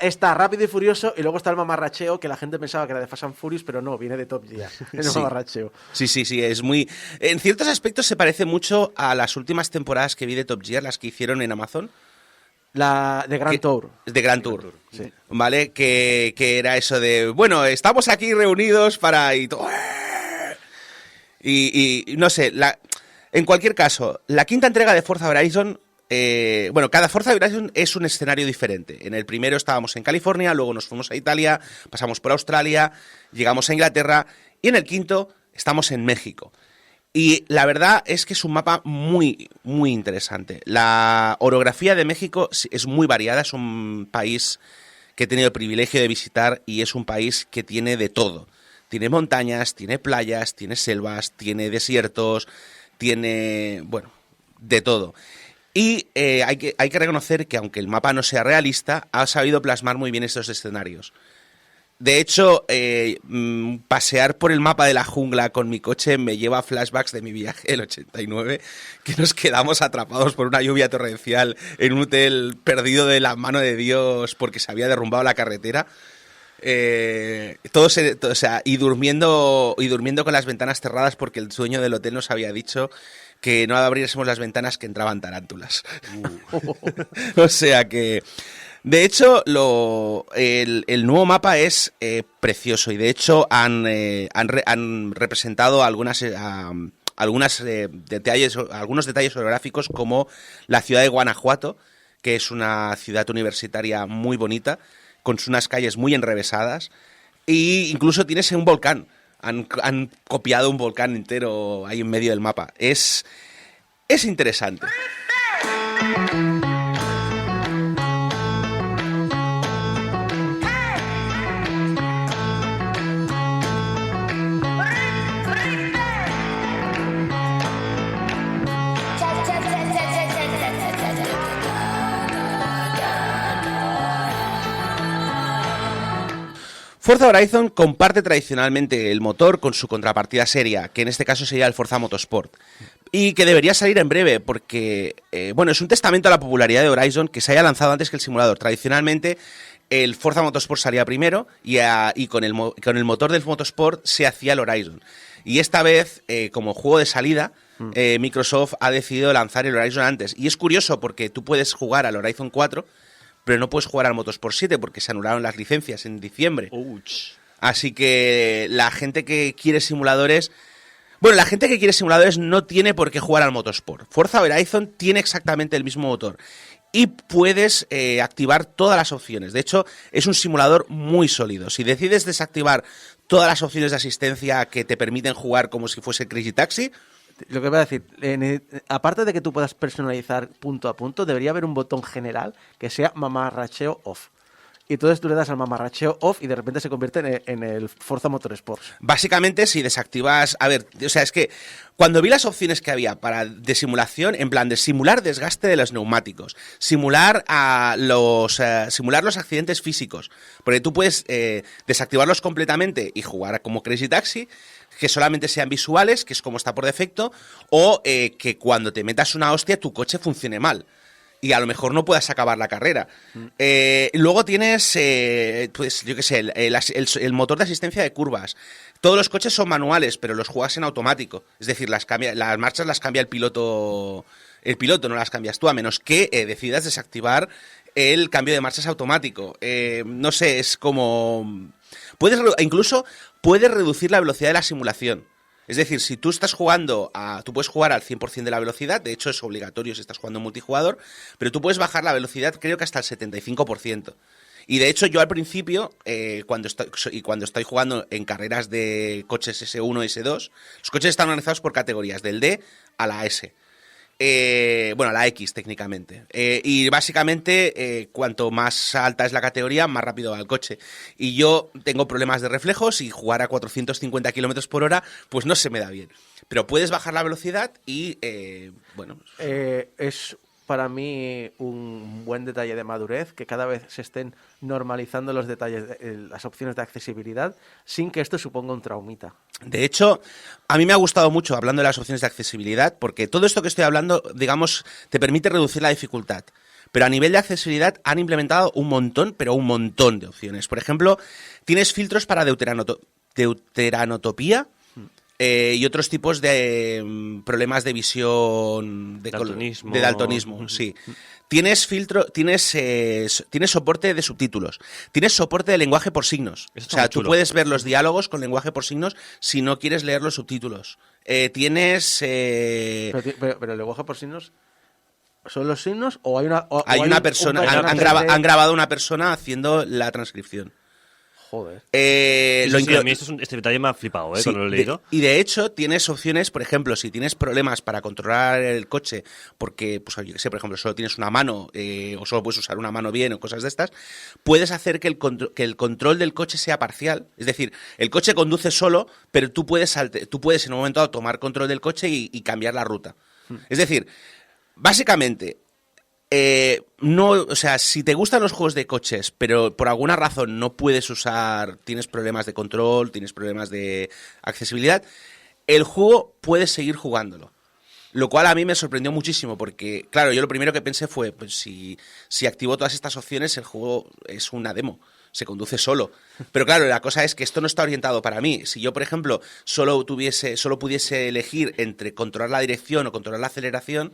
está Rápido y Furioso y luego está el mamarracheo que la gente pensaba que era de Fast and Furious, pero no, viene de Top Gear. El Sí. mamarracheo. Sí, es muy... En ciertos aspectos se parece mucho a las últimas temporadas que vi de Top Gear, las que hicieron en Amazon. La de Grand Tour. De Grand Tour. Sí. ¿Vale? Que era eso de, bueno, estamos aquí reunidos para... Y no sé, en cualquier caso, la quinta entrega de Forza Horizon... cada Forza Horizon es un escenario diferente. En el primero estábamos en California, luego nos fuimos a Italia, pasamos por Australia, llegamos a Inglaterra y en el quinto estamos en México. Y la verdad es que es un mapa muy, muy interesante. La orografía de México es muy variada, es un país que he tenido el privilegio de visitar y es un país que tiene de todo. Tiene montañas, tiene playas, tiene selvas, tiene desiertos, tiene, bueno, de todo. Y hay que reconocer que aunque el mapa no sea realista, ha sabido plasmar muy bien estos escenarios. De hecho, pasear por el mapa de la jungla con mi coche me lleva a flashbacks de mi viaje del 89, que nos quedamos atrapados por una lluvia torrencial en un hotel perdido de la mano de Dios porque se había derrumbado la carretera. Y durmiendo con las ventanas cerradas porque el dueño del hotel nos había dicho que no abriésemos las ventanas que entraban tarántulas. O sea que... De hecho, el nuevo mapa es precioso y de hecho han representado algunos detalles geográficos como la ciudad de Guanajuato, que es una ciudad universitaria muy bonita, con unas calles muy enrevesadas, e incluso tienes un volcán. Han copiado un volcán entero ahí en medio del mapa. Es interesante. Forza Horizon comparte tradicionalmente el motor con su contrapartida seria, que en este caso sería el Forza Motorsport. Y que debería salir en breve, porque es un testamento a la popularidad de Horizon que se haya lanzado antes que el simulador. Tradicionalmente, el Forza Motorsport salía primero y con el motor del Motorsport se hacía el Horizon. Y esta vez, como juego de salida, Microsoft ha decidido lanzar el Horizon antes. Y es curioso porque tú puedes jugar al Horizon 4, pero no puedes jugar al Motorsport 7 porque se anularon las licencias en diciembre. Ouch. Así que la gente que quiere simuladores... Bueno, la gente que quiere simuladores no tiene por qué jugar al Motorsport. Forza Horizon tiene exactamente el mismo motor y puedes activar todas las opciones. De hecho, es un simulador muy sólido. Si decides desactivar todas las opciones de asistencia que te permiten jugar como si fuese Crazy Taxi... Lo que voy a decir, aparte de que tú puedas personalizar punto a punto, debería haber un botón general que sea mamarracheo off. Y entonces tú le das al mamarracheo off y de repente se convierte en el Forza Motorsport. Básicamente, si desactivas... A ver, o sea, es que cuando vi las opciones que había de simulación, en plan de simular desgaste de los neumáticos, simular los accidentes físicos, porque tú puedes desactivarlos completamente y jugar como Crazy Taxi, que solamente sean visuales, que es como está por defecto, o que cuando te metas una hostia tu coche funcione mal. Y a lo mejor no puedas acabar la carrera. Luego tienes, pues yo qué sé, el motor de asistencia de curvas. Todos los coches son manuales, pero los juegas en automático. Es decir, las marchas las cambia el piloto. El piloto no las cambias tú, a menos que decidas desactivar el cambio de marchas automático. No sé, es como... Incluso puedes reducir la velocidad de la simulación. Es decir, si tú estás jugando, tú puedes jugar al 100% de la velocidad, de hecho es obligatorio si estás jugando en multijugador, pero tú puedes bajar la velocidad creo que hasta el 75%. Y de hecho yo al principio, cuando estoy jugando en carreras de coches S1 y S2, los coches están organizados por categorías, del D a la S. A la X técnicamente. Y básicamente, cuanto más alta es la categoría, más rápido va el coche. Y yo tengo problemas de reflejos y jugar a 450 km por hora, pues no se me da bien. Pero puedes bajar la velocidad y, Es para mí un buen detalle de madurez que cada vez se estén normalizando los detalles, las opciones de accesibilidad, sin que esto suponga un traumita. De hecho, a mí me ha gustado mucho hablando de las opciones de accesibilidad, porque todo esto que estoy hablando, digamos, te permite reducir la dificultad. Pero a nivel de accesibilidad han implementado un montón de opciones. Por ejemplo, tienes filtros para deuteranotopía y otros tipos de problemas de visión, de daltonismo, sí. Tienes soporte de subtítulos. Tienes soporte de lenguaje por signos. O sea, tú puedes ver los diálogos con lenguaje por signos si no quieres leer los subtítulos. Tienes... Pero el lenguaje por signos... ¿Son los signos o hay una... Hay una persona... Han grabado una persona haciendo la transcripción. Joder. A mí este detalle me ha flipado, sí, cuando lo he leído. Y de hecho tienes opciones, por ejemplo, si tienes problemas para controlar el coche, porque, pues yo qué sé, por ejemplo, solo tienes una mano o solo puedes usar una mano bien o cosas de estas, puedes hacer que el control del coche sea parcial. Es decir, el coche conduce solo, pero tú puedes en un momento dado tomar control del coche y cambiar la ruta. Es decir, básicamente... si te gustan los juegos de coches, pero por alguna razón no puedes tienes problemas de control, tienes problemas de accesibilidad, el juego puedes seguir jugándolo. Lo cual a mí me sorprendió muchísimo, porque, claro, yo lo primero que pensé fue, pues si activo todas estas opciones, el juego es una demo, se conduce solo. Pero claro, la cosa es que esto no está orientado para mí. Si yo, por ejemplo, solo pudiese elegir entre controlar la dirección o controlar la aceleración,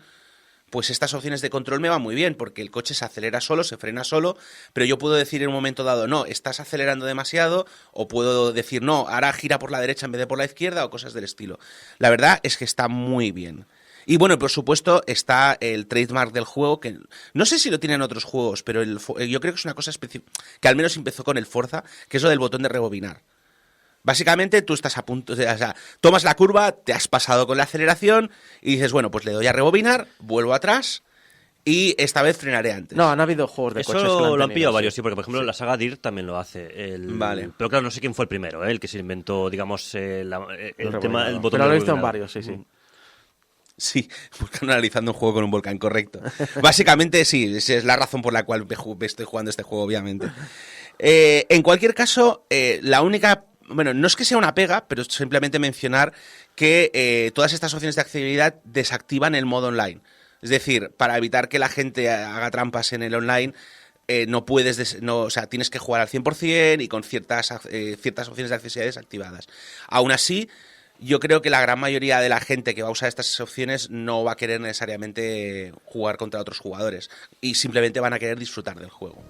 pues estas opciones de control me van muy bien, porque el coche se acelera solo, se frena solo, pero yo puedo decir en un momento dado, no, estás acelerando demasiado, o puedo decir, no, ahora gira por la derecha en vez de por la izquierda, o cosas del estilo. La verdad es que está muy bien. Y bueno, por supuesto, está el trademark del juego, que no sé si lo tienen otros juegos, pero yo creo que es una cosa específica, que al menos empezó con el Forza, que es lo del botón de rebobinar. Básicamente tú estás a punto, tomas la curva, te has pasado con la aceleración y dices, bueno, pues le doy a rebobinar, vuelvo atrás y esta vez frenaré antes. No, han habido juegos de coches que lo han pillado varios, sí, porque por ejemplo la saga Dirt también lo hace. Vale. Pero claro, no sé quién fue el primero, el que se inventó, digamos, el botón pero lo he visto en rebobinar. varios, sí. Sí, buscan analizando un juego con un volcán, correcto. Básicamente sí, esa es la razón por la cual estoy jugando este juego, obviamente. En cualquier caso, la única... Bueno, no es que sea una pega, pero simplemente mencionar que todas estas opciones de accesibilidad desactivan el modo online. Es decir, para evitar que la gente haga trampas en el online, no puedes, o sea, tienes que jugar al 100% y con ciertas opciones de accesibilidad desactivadas. Aún así, yo creo que la gran mayoría de la gente que va a usar estas opciones no va a querer necesariamente jugar contra otros jugadores y simplemente van a querer disfrutar del juego.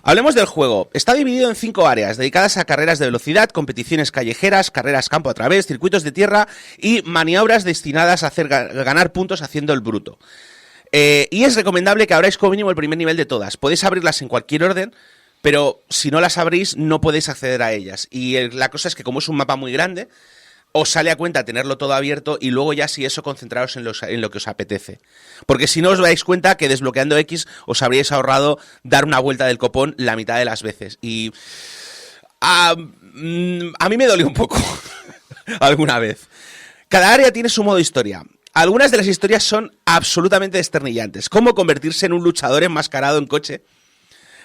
Hablemos del juego. Está dividido en 5 áreas, dedicadas a carreras de velocidad, competiciones callejeras, carreras campo a través, circuitos de tierra y maniobras destinadas a hacer ganar puntos haciendo el bruto. Y es recomendable que abráis como mínimo el primer nivel de todas. Podéis abrirlas en cualquier orden, pero si no las abrís no podéis acceder a ellas. Y la cosa es que como es un mapa muy grande, os sale a cuenta tenerlo todo abierto y luego ya si eso concentraros en lo que os apetece. Porque si no os dais cuenta que desbloqueando X os habríais ahorrado dar una vuelta del copón la mitad de las veces. Y a mí me dolió un poco alguna vez. Cada área tiene su modo historia. Algunas de las historias son absolutamente desternillantes, como convertirse en un luchador enmascarado en coche.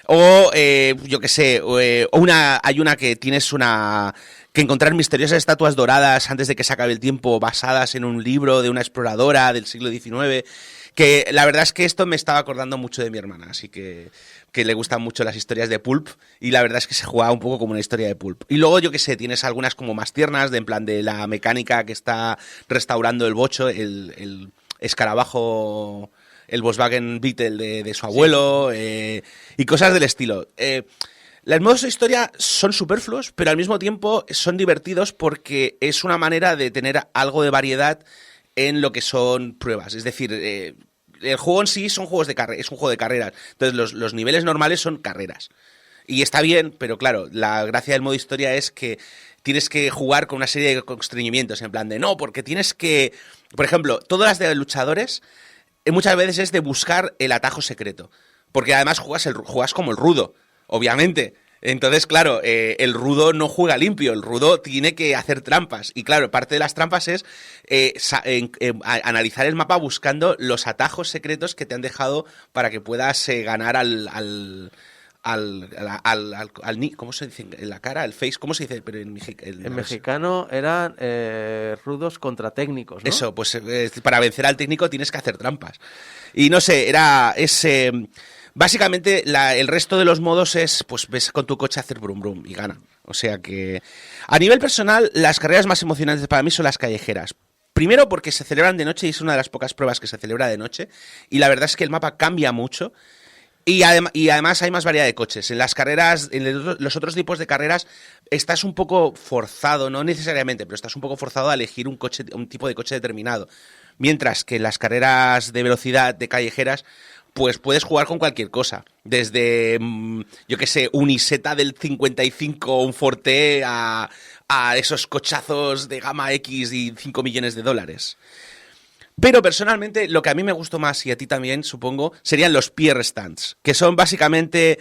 O, yo qué sé, hay una que tienes que encontrar misteriosas estatuas doradas antes de que se acabe el tiempo, basadas en un libro de una exploradora del siglo XIX, que la verdad es que esto me estaba acordando mucho de mi hermana, así que le gustan mucho las historias de Pulp, y la verdad es que se jugaba un poco como una historia de Pulp. Y luego, yo qué sé, tienes algunas como más tiernas, en plan de la mecánica que está restaurando el bocho, el escarabajo... el Volkswagen Beetle de su abuelo, sí. Y cosas del estilo. Los modos de historia son superfluos, pero al mismo tiempo son divertidos porque es una manera de tener algo de variedad en lo que son pruebas. Es decir, el juego en sí es un juego de carreras. Entonces los niveles normales son carreras. Y está bien, pero claro, la gracia del modo historia es que tienes que jugar con una serie de constreñimientos, en plan de no, porque tienes que... Por ejemplo, todas las de luchadores... muchas veces es de buscar el atajo secreto. Porque además juegas como el rudo, obviamente. Entonces, claro, el rudo no juega limpio, el rudo tiene que hacer trampas. Y claro, parte de las trampas es analizar el mapa buscando los atajos secretos que te han dejado para que puedas ganar al ¿cómo se dice? En la cara, el face, ¿cómo se dice? Pero en mexicano eran rudos contra técnicos, ¿no? Eso, pues para vencer al técnico tienes que hacer trampas. Y no sé, básicamente el resto de los modos es, pues ves con tu coche a hacer brum brum y gana. O sea que, a nivel personal, las carreras más emocionantes para mí son las callejeras. Primero porque se celebran de noche y es una de las pocas pruebas que se celebra de noche. Y la verdad es que el mapa cambia mucho. Y además hay más variedad de coches. En las carreras, en los otros tipos de carreras, estás un poco forzado, no necesariamente, pero estás un poco forzado a elegir un tipo de coche determinado. Mientras que en las carreras de velocidad, de callejeras, pues puedes jugar con cualquier cosa. Desde, yo qué sé, un Isetta del 55, un Forte, a esos cochazos de gama X y 5 millones de dólares. Pero personalmente lo que a mí me gustó más, y a ti también supongo, serían los Pierre Stands, que son básicamente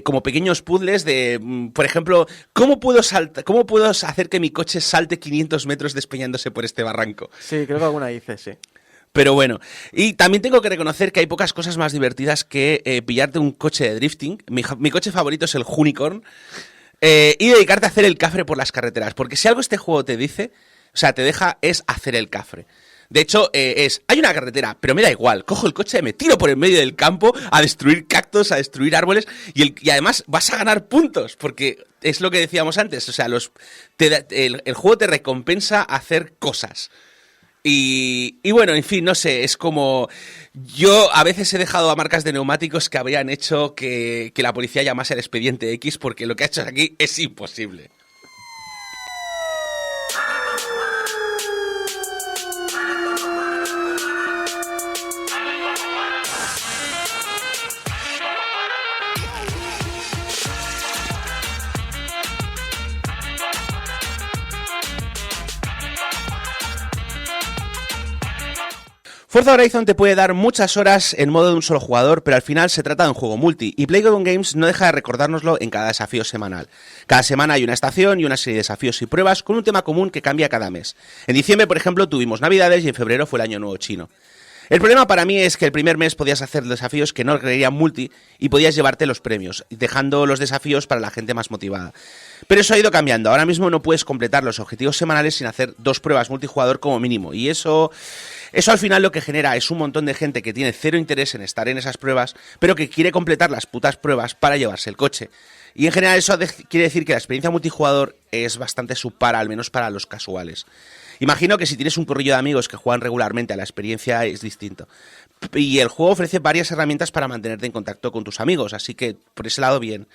como pequeños puzzles de, por ejemplo, ¿cómo puedo hacer que mi coche salte 500 metros despeñándose por este barranco? Sí, creo que alguna hice, sí. Pero bueno, y también tengo que reconocer que hay pocas cosas más divertidas que pillarte un coche de drifting. Mi coche favorito es el Unicorn. Y dedicarte a hacer el cafre por las carreteras, porque si algo este juego te dice, o sea, te deja, es hacer el cafre. De hecho, hay una carretera, pero me da igual. Cojo el coche, me tiro por el medio del campo a destruir cactus, a destruir árboles y además vas a ganar puntos, porque es lo que decíamos antes. O sea, el juego te recompensa hacer cosas. Y bueno, en fin, no sé, es como... Yo a veces he dejado a marcas de neumáticos que habrían hecho que la policía llamase al expediente X, porque lo que ha hecho aquí es imposible. Forza Horizon te puede dar muchas horas en modo de un solo jugador, pero al final se trata de un juego multi, y Playground Games no deja de recordárnoslo en cada desafío semanal. Cada semana hay una estación y una serie de desafíos y pruebas con un tema común que cambia cada mes. En diciembre, por ejemplo, tuvimos Navidades y en febrero fue el Año Nuevo Chino. El problema para mí es que el primer mes podías hacer desafíos que no requerían multi y podías llevarte los premios, dejando los desafíos para la gente más motivada. Pero eso ha ido cambiando. Ahora mismo no puedes completar los objetivos semanales sin hacer 2 pruebas multijugador como mínimo. Y eso al final lo que genera es un montón de gente que tiene cero interés en estar en esas pruebas, pero que quiere completar las putas pruebas para llevarse el coche. Y en general eso quiere decir que la experiencia multijugador es bastante subpar, al menos para los casuales. Imagino que si tienes un corrillo de amigos que juegan regularmente, la experiencia es distinto. Y el juego ofrece varias herramientas para mantenerte en contacto con tus amigos, así que por ese lado bien.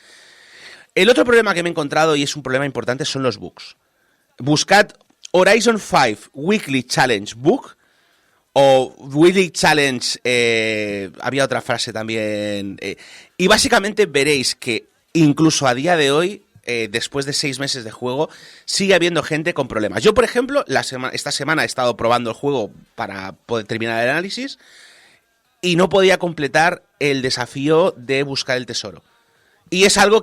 El otro problema que me he encontrado, y es un problema importante, son los bugs. Buscad Horizon 5 Weekly Challenge Bug o Weekly Challenge, había otra frase también, y básicamente veréis que incluso a día de hoy, después de 6 meses de juego, sigue habiendo gente con problemas. Yo, por ejemplo, esta semana he estado probando el juego para poder terminar el análisis y no podía completar el desafío de buscar el tesoro. Y es algo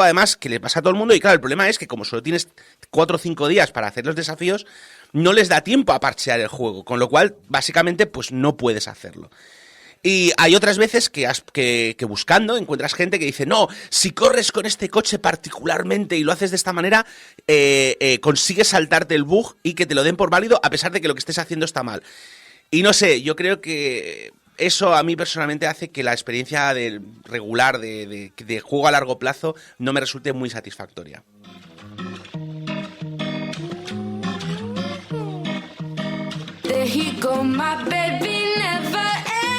además que le pasa a todo el mundo. Y claro, el problema es que como solo tienes 4 o 5 días para hacer los desafíos, no les da tiempo a parchear el juego, con lo cual básicamente pues no puedes hacerlo. Y hay otras veces que buscando encuentras gente que dice, no, si corres con este coche particularmente y lo haces de esta manera, consigues saltarte el bug y que te lo den por válido a pesar de que lo que estés haciendo está mal. Y no sé, yo creo que eso a mí personalmente hace que la experiencia regular de juego a largo plazo no me resulte muy satisfactoria. There he go, my baby never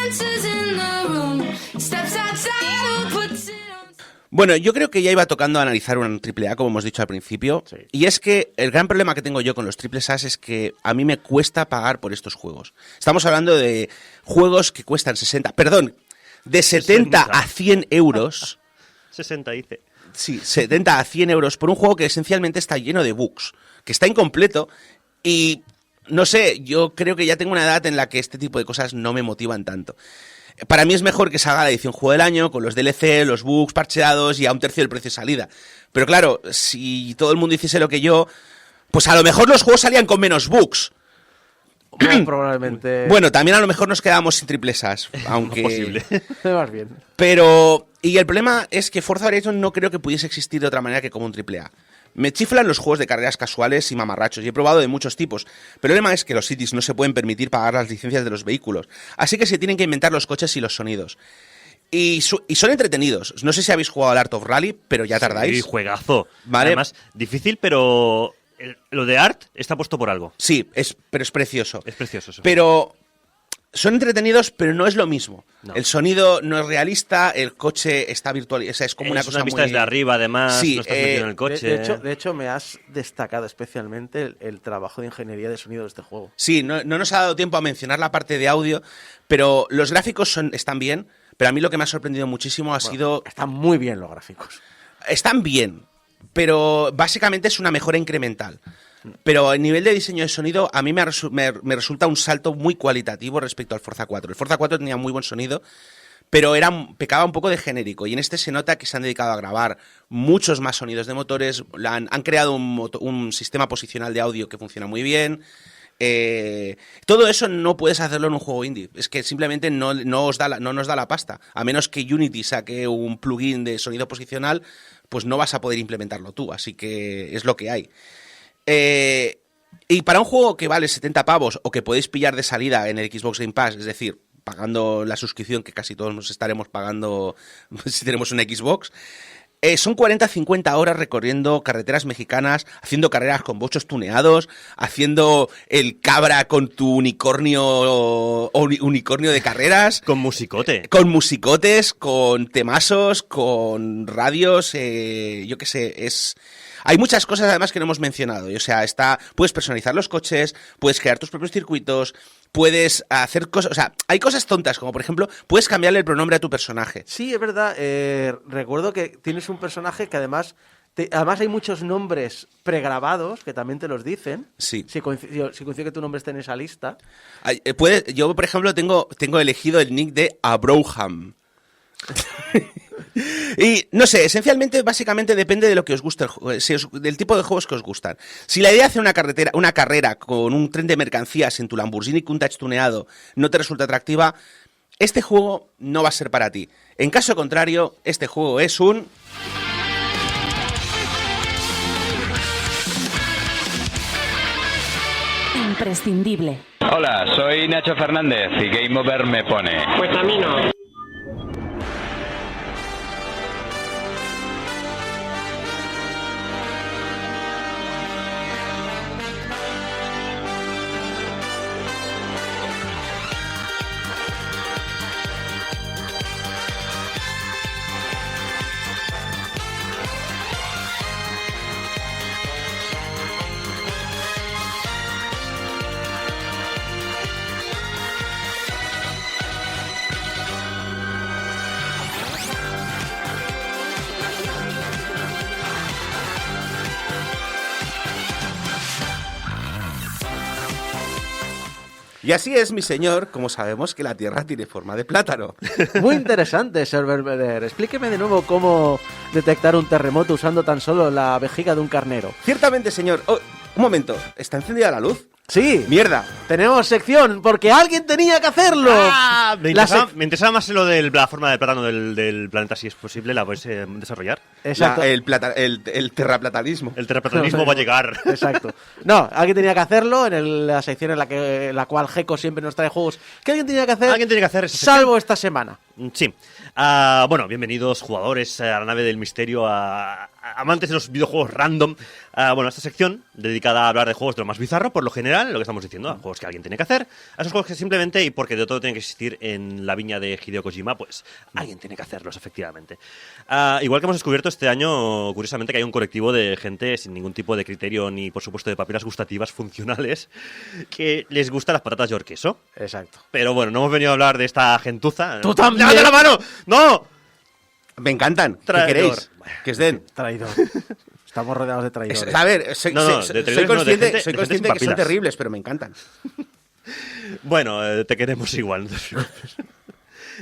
answers in the room. Steps outside, puts it on. Bueno, yo creo que ya iba tocando analizar un AAA, como hemos dicho al principio, Sí. Y es que el gran problema que tengo yo con los triples A es que a mí me cuesta pagar por estos juegos. Estamos hablando de juegos que cuestan de 70 a 100 euros. 60 dice. Sí, 70 a 100 euros por un juego que esencialmente está lleno de bugs, que está incompleto y, no sé, yo creo que ya tengo una edad en la que este tipo de cosas no me motivan tanto. Para mí es mejor que salga la edición Juego del Año, con los DLC, los bugs parcheados y a 1/3 del precio de salida. Pero claro, si todo el mundo hiciese lo que yo, pues a lo mejor los juegos salían con menos bugs. Muy probablemente. Bueno, también a lo mejor nos quedamos sin triplesas, aunque... Posible. Más bien. Pero... Y el problema es que Forza Horizon no creo que pudiese existir de otra manera que como un AAA. Me chiflan los juegos de carreras casuales y mamarrachos, y he probado de muchos tipos. Pero el problema es que los cities no se pueden permitir pagar las licencias de los vehículos. Así que se tienen que inventar los coches y los sonidos. Y son entretenidos. No sé si habéis jugado al Art of Rally, pero ya tardáis. Sí, juegazo. Vale. Además, difícil, pero lo de Art está puesto por algo. Sí, pero es precioso. Es precioso eso. Pero son entretenidos, pero no es lo mismo. No. El sonido no es realista, el coche está virtual, o sea, es como una cosa vista muy... desde arriba, además, Sí, no estás metido en el coche. De hecho, me has destacado especialmente el trabajo de ingeniería de sonido de este juego. Sí, no nos ha dado tiempo a mencionar la parte de audio, pero los gráficos están bien, pero a mí lo que me ha sorprendido muchísimo ha sido... Están muy bien los gráficos. Están bien, pero básicamente es una mejora incremental. Pero a nivel de diseño de sonido, a mí me resulta un salto muy cualitativo respecto al Forza 4. El Forza 4 tenía muy buen sonido, pero pecaba un poco de genérico. Y en este se nota que se han dedicado a grabar muchos más sonidos de motores. Han creado un sistema posicional de audio que funciona muy bien. Todo eso no puedes hacerlo en un juego indie. Es que simplemente no nos da la pasta. A menos que Unity saque un plugin de sonido posicional, pues no vas a poder implementarlo tú. Así que es lo que hay. Y para un juego que vale 70 pavos o que podéis pillar de salida en el Xbox Game Pass, es decir, pagando la suscripción que casi todos nos estaremos pagando si tenemos un Xbox, son 40-50 horas recorriendo carreteras mexicanas, haciendo carreras con bochos tuneados, haciendo el cabra con tu unicornio de carreras. Con musicote. Con musicotes, con temasos, con radios, yo qué sé, Hay muchas cosas además que no hemos mencionado. O sea, puedes personalizar los coches, puedes crear tus propios circuitos, puedes hacer cosas... O sea, hay cosas tontas, como por ejemplo, puedes cambiarle el pronombre a tu personaje. Sí, es verdad. Recuerdo que tienes un personaje que además Además hay muchos nombres pregrabados que también te los dicen. Sí. Si coincide que tu nombre esté en esa lista. Yo, por ejemplo, tengo elegido el nick de Abraham. Y no sé, esencialmente, básicamente depende de lo que os guste, del tipo de juegos que os gustan. Si la idea de hacer una carrera con un tren de mercancías en tu Lamborghini Countach tuneado no te resulta atractiva, este juego no va a ser para ti. En caso contrario, este juego es un... Imprescindible. Hola, soy Nacho Fernández y Game Over me pone. Pues a mí no. Y así es, mi señor, como sabemos que la Tierra tiene forma de plátano. Muy interesante, Sir Belvedere. Explíqueme de nuevo cómo detectar un terremoto usando tan solo la vejiga de un carnero. Ciertamente, señor. Oh, un momento, ¿está encendida la luz? Sí. ¡Mierda! Tenemos sección, porque alguien tenía que hacerlo. ¡Ah! Me La interesaba más lo de la forma del plátano del planeta, si es posible, la puedes desarrollar. Exacto. El terraplatanismo. El terraplanismo va a llegar. Exacto. No, alguien tenía que hacerlo en la sección en la cual Gecko siempre nos trae juegos. ¿Qué alguien tenía que hacer? Alguien tiene que hacer esa sección. Salvo esta semana. Sí. Bueno, bienvenidos jugadores a la nave del misterio, a amantes de los videojuegos random. Bueno, esta sección dedicada a hablar de juegos de lo más bizarro, por lo general, lo que estamos diciendo, a juegos que alguien tiene que hacer, a esos juegos que simplemente, y porque de todo tiene que existir en la viña de Hideo Kojima, pues alguien tiene que hacerlos, efectivamente. Igual que hemos descubierto este año, curiosamente, que hay un colectivo de gente sin ningún tipo de criterio ni, por supuesto, de papilas gustativas funcionales que les gustan las patatas york queso. Exacto. Pero bueno, no hemos venido a hablar de esta gentuza. ¡Tú también! ¡Levanta la mano! ¡No! Me encantan. ¿Qué Traidor. queréis? Que os den. Traidor. Estamos rodeados de traidores. A ver, soy No, no, de traidores no, de consciente, gente- soy de consciente gente que sin son papilas. terribles, pero me encantan. Bueno, te queremos igual. No te preocupes.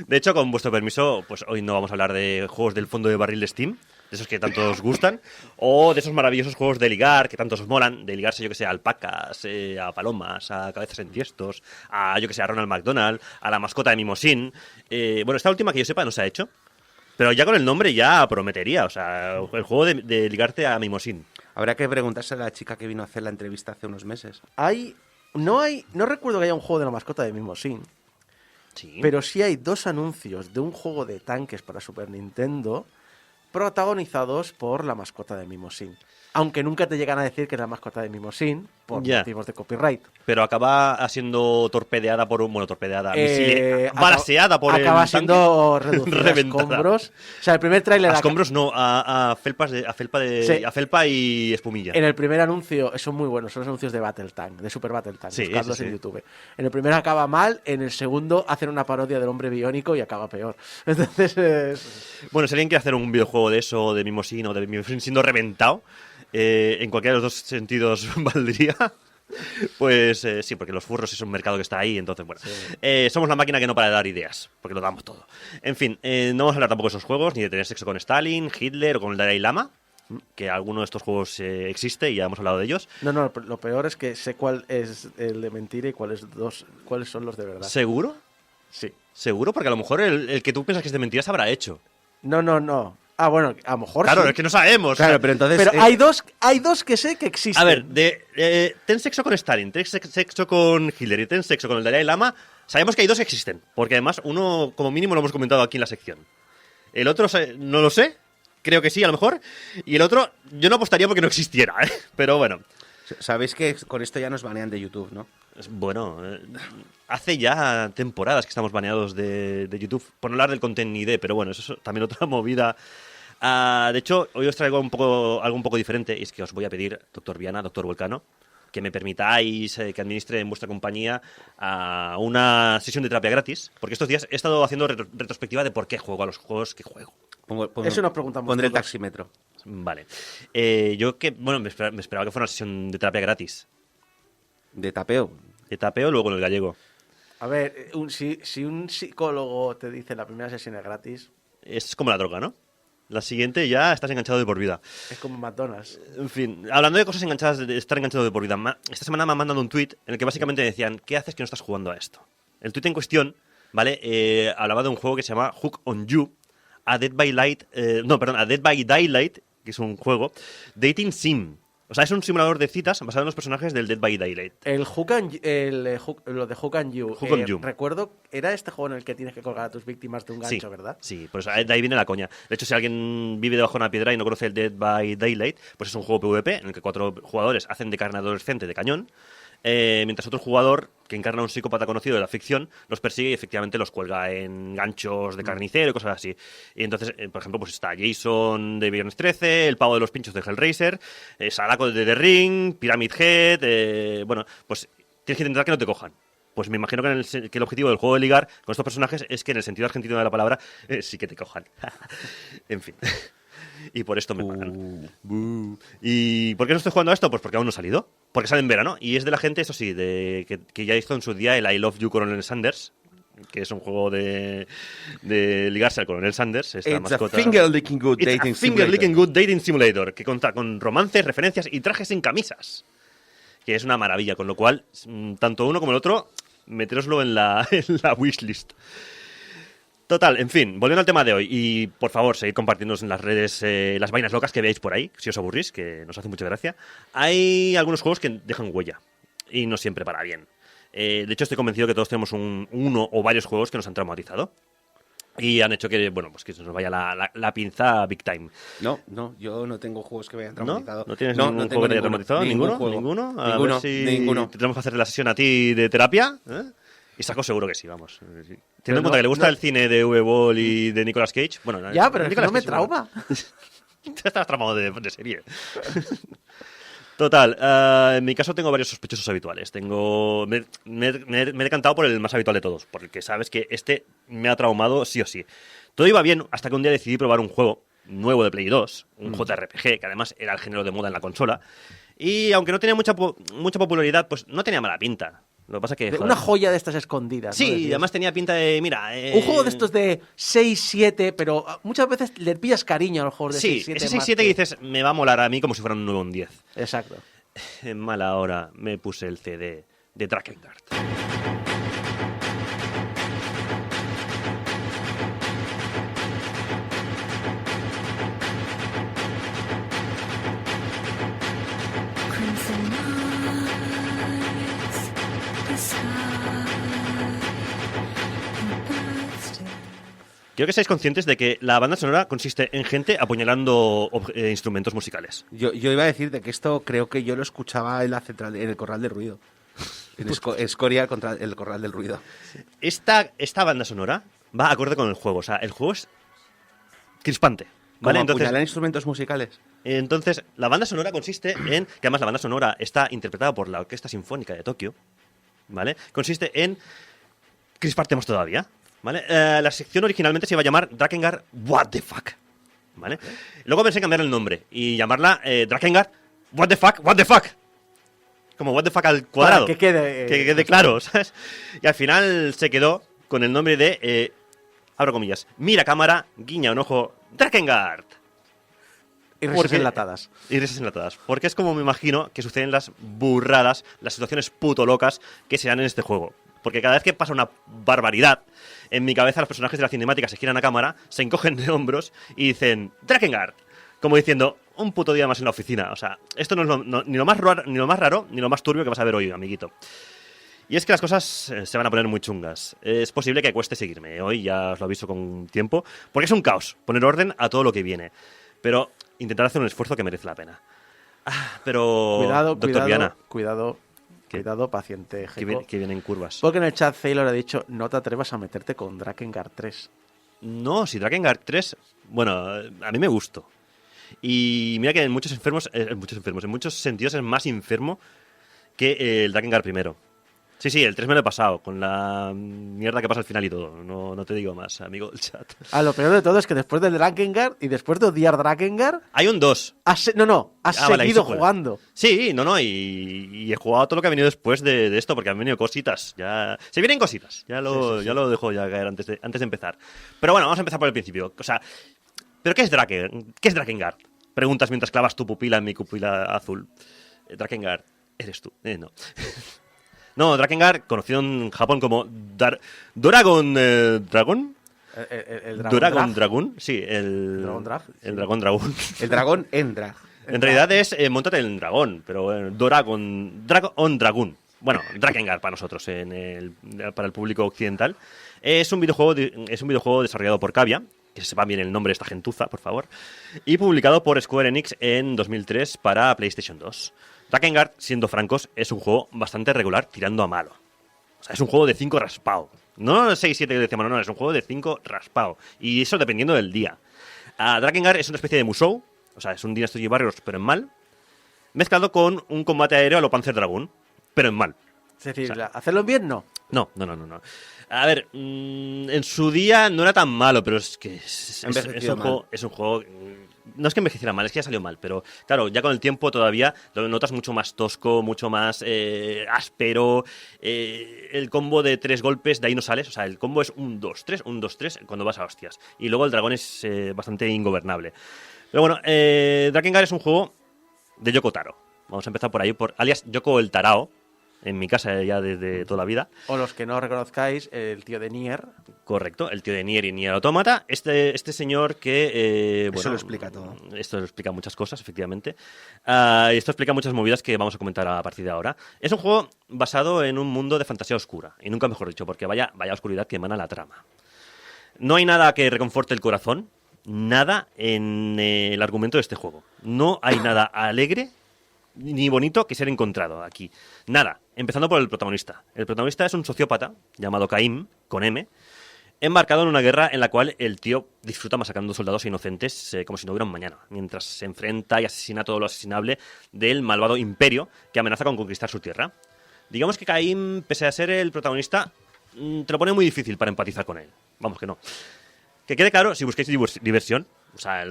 De hecho, con vuestro permiso, pues hoy no vamos a hablar de juegos del fondo de barril de Steam, de esos que tanto os gustan, o de esos maravillosos juegos de ligar que tanto os molan, de ligarse, yo que sé, a alpacas, a palomas, a cabezas en tiestos, a, yo que sé, a Ronald McDonald, a la mascota de Mimosín. Bueno, esta última que yo sepa no se ha hecho, pero ya con el nombre ya prometería, o sea, el juego de ligarte a Mimosín. Habrá que preguntarse a la chica que vino a hacer la entrevista hace unos meses. No recuerdo que haya un juego de la mascota de Mimosín, Sí. pero sí hay 2 anuncios de un juego de tanques para Super Nintendo protagonizados por la mascota de Mimosín. Aunque nunca te llegan a decir que es la mascota de Mimosín por Ya. motivos de copyright. Pero acaba siendo torpedeada por un... Bueno, torpedeada, balaseada por acaba el siendo tanque. reducida a Reventada. escombros. O sea, el primer tráiler... A escombros no, a Sí. felpa y espumilla. En el primer anuncio, son muy buenos, son los anuncios de Battle Tank, de Super Battle Tank, Sí, buscadlos sí, sí. en YouTube. En el primero acaba mal, en el segundo hacen una parodia del hombre biónico y acaba peor. Entonces, Bueno, si alguien quiere hacer un videojuego de eso, de Mimosín o de Mimosín siendo reventado, en cualquiera de los dos sentidos valdría. Pues sí, porque los furros es un mercado que está ahí, entonces bueno. Somos la máquina que no para de dar ideas, porque lo damos todo. En fin, no vamos a hablar tampoco de esos juegos, ni de tener sexo con Stalin, Hitler o con el Dalai Lama, que alguno de estos juegos existe y ya hemos hablado de ellos. no, lo peor es que sé cuál es el de mentira y cuáles son los de verdad. ¿Seguro? Sí. ¿Seguro? Porque a lo mejor el que tú piensas que es de mentiras habrá hecho. No. Ah, bueno, a lo mejor Claro, sí. es que no sabemos. Claro, o sea, pero entonces... Pero hay dos que sé que existen. A ver, ten sexo con Stalin, ten sexo con Hitler y ten sexo con el Dalai Lama. Sabemos que hay dos que existen, porque además uno como mínimo lo hemos comentado aquí en la sección. El otro no lo sé, creo que sí a lo mejor. Y el otro yo no apostaría porque no existiera, ¿eh? Pero bueno. Sabéis que con esto ya nos banean de YouTube, ¿no? Bueno, hace ya temporadas que estamos baneados de YouTube, por no hablar del Content ID, pero bueno, eso es también otra movida. De hecho, hoy os traigo algo un poco diferente, y es que os voy a pedir, doctor Viana, doctor Volcano, que me permitáis que administre en vuestra compañía una sesión de terapia gratis, porque estos días he estado haciendo retrospectiva de por qué juego a los juegos que juego. Eso nos preguntamos Pondré el todos. taxímetro. Vale. Me esperaba que fuera una sesión de terapia gratis. De tapeo. De tapeo, luego con el gallego. A ver, si un psicólogo te dice la primera sesión es gratis, Es como la droga, ¿no? La siguiente ya estás enganchado de por vida. es como McDonald's. En fin, hablando de cosas enganchadas, de estar enganchado de por vida, esta semana me han mandado un tuit en el que básicamente decían, ¿qué haces que no estás jugando a esto? El tuit en cuestión, ¿vale? Hablaba de un juego que se llama Hook on You, a Dead by Daylight, que es un juego, dating sim. O sea, es un simulador de citas basado en los personajes del Dead by Daylight. Lo de Hook and You. Hook on You. Recuerdo, era este juego en el que tienes que colgar a tus víctimas de un gancho, Sí, ¿verdad? Sí, pues de ahí viene la coña. De hecho, si alguien vive debajo de una piedra y no conoce el Dead by Daylight, pues es un juego PvP en el que 4 jugadores hacen de carne adolescente de cañón, mientras otro jugador, que encarna a un psicópata conocido de la ficción, los persigue y efectivamente los cuelga en ganchos de carnicero y cosas así. Y entonces, por ejemplo, pues está Jason de Viernes 13, el pavo de los pinchos de Hellraiser, Sadako de The Ring, Pyramid Head, bueno, pues tienes que intentar que no te cojan. Pues me imagino que el objetivo del juego de ligar con estos personajes es que en el sentido argentino de la palabra sí que te cojan. En fin. Y por esto me pagan. ¿Y por qué no estoy jugando a esto? Pues porque aún no ha salido. Porque sale en verano. Y es de la gente, eso sí, que ya hizo en su día el I Love You Colonel Sanders, que es un juego de ligarse al Colonel Sanders. Esta It's mascota. a finger-licking good It's dating a finger-licking simulator. good dating simulator, que cuenta con romances, referencias y trajes sin camisas. Que es una maravilla, con lo cual, tanto uno como el otro, meteroslo en la wishlist. Total, en fin, volviendo al tema de hoy, y por favor, seguid compartiéndonos en las redes las vainas locas que veáis por ahí, si os aburrís, que nos hace mucha gracia. Hay algunos juegos que dejan huella, y no siempre para bien. De hecho, estoy convencido que todos tenemos uno o varios juegos que nos han traumatizado. Y han hecho que, bueno, pues que se nos vaya la pinza big time. No, yo no tengo juegos que me hayan traumatizado. ¿No tienes no ningún tengo juego que te haya ninguno, traumatizado? ningún juego. ¿Ninguno? A Ninguno, ver si ninguno. tenemos que hacer la sesión a ti de terapia, ¿eh? Y Saco seguro que sí, vamos. Sí. Teniendo en cuenta no- que le gusta no- el cine de Uwe Boll y de Nicolas Cage, bueno... Ya, pero es que Nicolas no me Cage, bueno. trauma. Te estás traumado de serie. Total, en mi caso tengo varios sospechosos habituales. Me he decantado por el más habitual de todos, porque sabes que este me ha traumado sí o sí. Todo iba bien hasta que un día decidí probar un juego nuevo de Play 2, un JRPG, que además era el género de moda en la consola. Y aunque no tenía mucha popularidad, pues no tenía mala pinta. Lo que pasa que... joder, Una joya de estas escondidas. ¿no? sí, Decías. además tenía pinta de, mira... Un juego de estos de 6, 7, pero muchas veces le pillas cariño a los juegos de Sí, 6, 7. ese 6-7 que dices, me va a molar a mí como si fuera un 9 o un 10. Exacto. En mala hora me puse el CD de Drakengard. Crimson eyes, the sky, and birds. Quiero que seáis conscientes de que la banda sonora consiste en gente apuñalando instrumentos musicales. Yo iba a decir de que esto creo que yo lo escuchaba en la central, en el Corral del Ruido. En Escoria, contra el Corral del Ruido. Esta banda sonora va acorde con el juego. O sea, el juego es crispante. ¿Vale? ¿Cómo apuñalar instrumentos musicales? Entonces, la banda sonora consiste en... Que además la banda sonora está interpretada por la Orquesta Sinfónica de Tokio. ¿Vale? Consiste en crisparte más todavía. ¿Vale? La sección originalmente se iba a llamar Drakengard What the Fuck. ¿Vale? Luego pensé en cambiar el nombre y llamarla Drakengard What the Fuck, What the Fuck. Como What the Fuck al cuadrado. Para que quede, que quede claro, ¿sabes? Y al final se quedó con el nombre de... abro comillas. Mira cámara, guiña un ojo, Drakengard. Y risas Porque- enlatadas. Y risas enlatadas. Porque es como me imagino que suceden las burradas, las situaciones puto locas que se dan en este juego. Porque cada vez que pasa una barbaridad, en mi cabeza los personajes de la cinemática se giran a cámara, se encogen de hombros y dicen Drakengard. Como diciendo, un puto día más en la oficina. O sea, esto no es ni lo más raro, ni lo más turbio que vas a ver hoy, amiguito. Y es que las cosas se van a poner muy chungas. Es posible que cueste seguirme. Hoy ya os lo aviso con tiempo. Porque es un caos poner orden a todo lo que viene. Pero intentar hacer un esfuerzo que merece la pena. Pero... Cuidado, Doctor Viana, cuidado, ¿Qué? cuidado, paciente Gecko. que vienen curvas. Porque en el chat Sailor ha dicho, no te atrevas a meterte con Drakengard 3. No, si Drakengard 3... Bueno, a mí me gustó. Y mira que en muchos enfermos, en muchos sentidos es más enfermo que el Drakengard primero. Sí, el 3 me lo he pasado, con la mierda que pasa al final y todo. No te digo más, amigo del chat. Lo peor de todo es que después del Drakengard y después de odiar Drakengard, Hay un 2. has Vale, hay seguido secuela. jugando. Sí, y he jugado todo lo que ha venido después de esto, porque han venido cositas. Ya se vienen cositas. Ya lo dejo ya caer antes de empezar. Pero bueno, vamos a empezar por el principio. O sea, ¿pero qué es Drakengard? Preguntas mientras clavas tu pupila en mi pupila azul. Drakengard, eres tú. No. No, Drakengard, conocido en Japón como Doragon Dragon. El Doragon Dragon, sí, el Dragon Drag, el Dragon Dragon. El dragón Endra. En realidad es móntate en el dragón, pero Doragon Dragon. Bueno, Drakengard para nosotros, para el público occidental. Es un videojuego desarrollado por Cavia, que se sepa bien el nombre de esta gentuza, por favor, y publicado por Square Enix en 2003 para PlayStation 2. Drakengard, siendo francos, es un juego bastante regular, tirando a malo. O sea, es un juego de 5 raspado. No 6, 7 que decíamos, no, es un juego de 5 raspado. Y eso dependiendo del día. Drakengard es una especie de Musou, o sea, es un Dynasty Warriors, pero en mal, mezclado con un combate aéreo a lo Panzer Dragoon, pero en mal. Es decir, O sea, hacerlo bien, no. No. A ver, en su día no era tan malo, pero es que es un juego. No es que envejeciera mal, es que ya salió mal, pero claro, ya con el tiempo todavía lo notas mucho más tosco, mucho más áspero. El combo de 3 golpes, de ahí no sales. O sea, el combo es 1, 2, 3, 1, 2, 3 cuando vas a hostias. Y luego el dragón es bastante ingobernable. Pero bueno, Drakengard es un juego de Yoko Taro. Vamos a empezar por ahí, alias Yoko el Tarao. En mi casa ya desde toda la vida. O los que no reconozcáis, el tío de Nier. Correcto, el tío de Nier y Nier Automata. Este señor que... Eso lo explica todo. Esto lo explica muchas cosas, efectivamente. Y esto explica muchas movidas que vamos a comentar a partir de ahora. Es un juego basado en un mundo de fantasía oscura. Y nunca mejor dicho, porque vaya oscuridad que emana la trama. No hay nada que reconforte el corazón. Nada en el argumento de este juego. No hay nada alegre ni bonito que ser encontrado aquí. Nada. Empezando por el protagonista. El protagonista es un sociópata llamado Caim, con M, embarcado en una guerra en la cual el tío disfruta masacrando soldados inocentes como si no hubiera un mañana, mientras se enfrenta y asesina todo lo asesinable del malvado imperio que amenaza con conquistar su tierra. Digamos que Caim, pese a ser el protagonista, te lo pone muy difícil para empatizar con él. Vamos que no. Que quede claro, si busquéis diversión, o sea,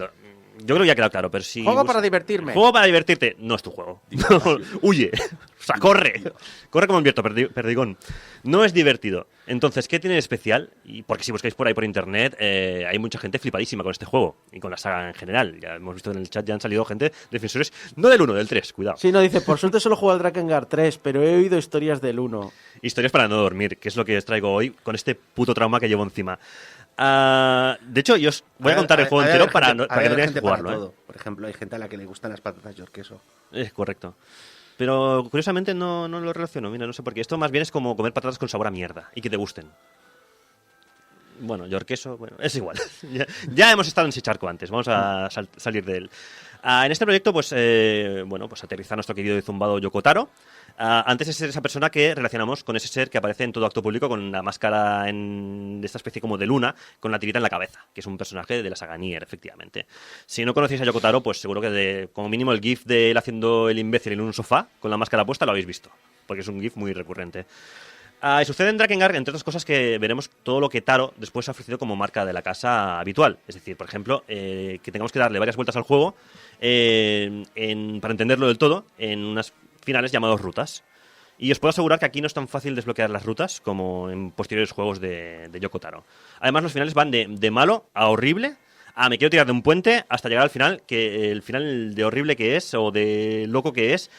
yo creo que ya ha quedado claro, pero si... Juego para divertirme. Juego para divertirte, no es tu juego. Huye. O sea, corre. Corre como un viento, perdigón. No es divertido. Entonces, ¿qué tiene de especial? Y porque si buscáis por ahí por internet, hay mucha gente flipadísima con este juego y con la saga en general. Ya hemos visto en el chat, ya han salido gente, defensores, no del 1, del 3, cuidado. Sí, no, dice, por suerte solo juego al Drakengard 3, pero he oído historias del 1. Historias para no dormir, que es lo que os traigo hoy con este puto trauma que llevo encima. De hecho, yo os voy a contar el juego entero para que no tengáis que jugarlo. Por ejemplo, hay gente a la que le gustan las patatas york queso. Es correcto. Pero curiosamente no lo relaciono. Mira, no sé por qué. Esto más bien es como comer patatas con sabor a mierda y que te gusten. Bueno, york queso, bueno, es igual. ya hemos estado en ese charco antes. Vamos a salir de él. En este proyecto, pues aterriza nuestro querido y zumbado Yoko Taro. Antes de ser esa persona que relacionamos con ese ser que aparece en todo acto público con la máscara de esta especie como de luna, con la tirita en la cabeza, que es un personaje de la saga Nier, efectivamente. Si no conocéis a Yoko Taro, pues seguro que como mínimo el gif de él haciendo el imbécil en un sofá con la máscara puesta lo habéis visto, porque es un gif muy recurrente. Y sucede en Drakengard, entre otras cosas, que veremos todo lo que Taro después ha ofrecido como marca de la casa habitual. Es decir, por ejemplo, que tengamos que darle varias vueltas al juego para entenderlo del todo en unas finales llamados rutas. Y os puedo asegurar que aquí no es tan fácil desbloquear las rutas como en posteriores juegos de Yoko Taro. Además, los finales van de malo a horrible, a me quiero tirar de un puente, hasta llegar al final, que el final de horrible que es, o de loco que es,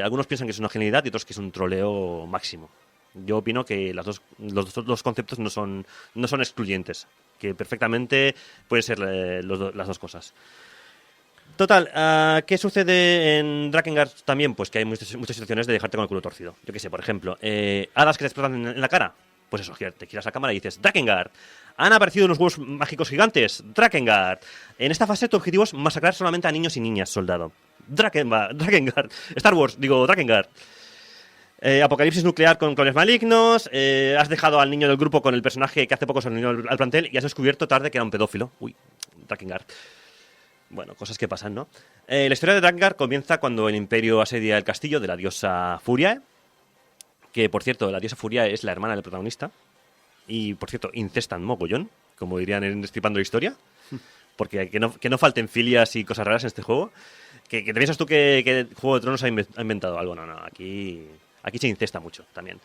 algunos piensan que es una genialidad y otros que es un troleo máximo. Yo opino que los dos conceptos no son excluyentes, que perfectamente pueden ser las dos cosas. Total, ¿qué sucede en Drakengard también? Pues que hay muchas situaciones de dejarte con el culo torcido. Yo qué sé, por ejemplo, hadas que te explotan en la cara. Pues eso, te giras la cámara y dices, Drakengard. Han aparecido unos huevos mágicos gigantes, Drakengard. En esta fase tu objetivo es masacrar solamente a niños y niñas, soldado. Drakengard. Star Wars, digo, Drakengard. Apocalipsis nuclear con clones malignos. Has dejado al niño del grupo con el personaje que hace poco se unió al plantel y has descubierto tarde que era un pedófilo. Uy, Drakengard. Bueno, cosas que pasan, ¿no? La historia de Drakengard comienza cuando el Imperio asedia el castillo de la diosa Furiae. que por cierto, la diosa Furia es la hermana del protagonista, y por cierto, incestan mogollón, como dirían en Destripando la Historia, porque que no falten filias y cosas raras en este juego. Que te piensas tú que Juego de Tronos ha inventado algo. No, aquí se incesta mucho también.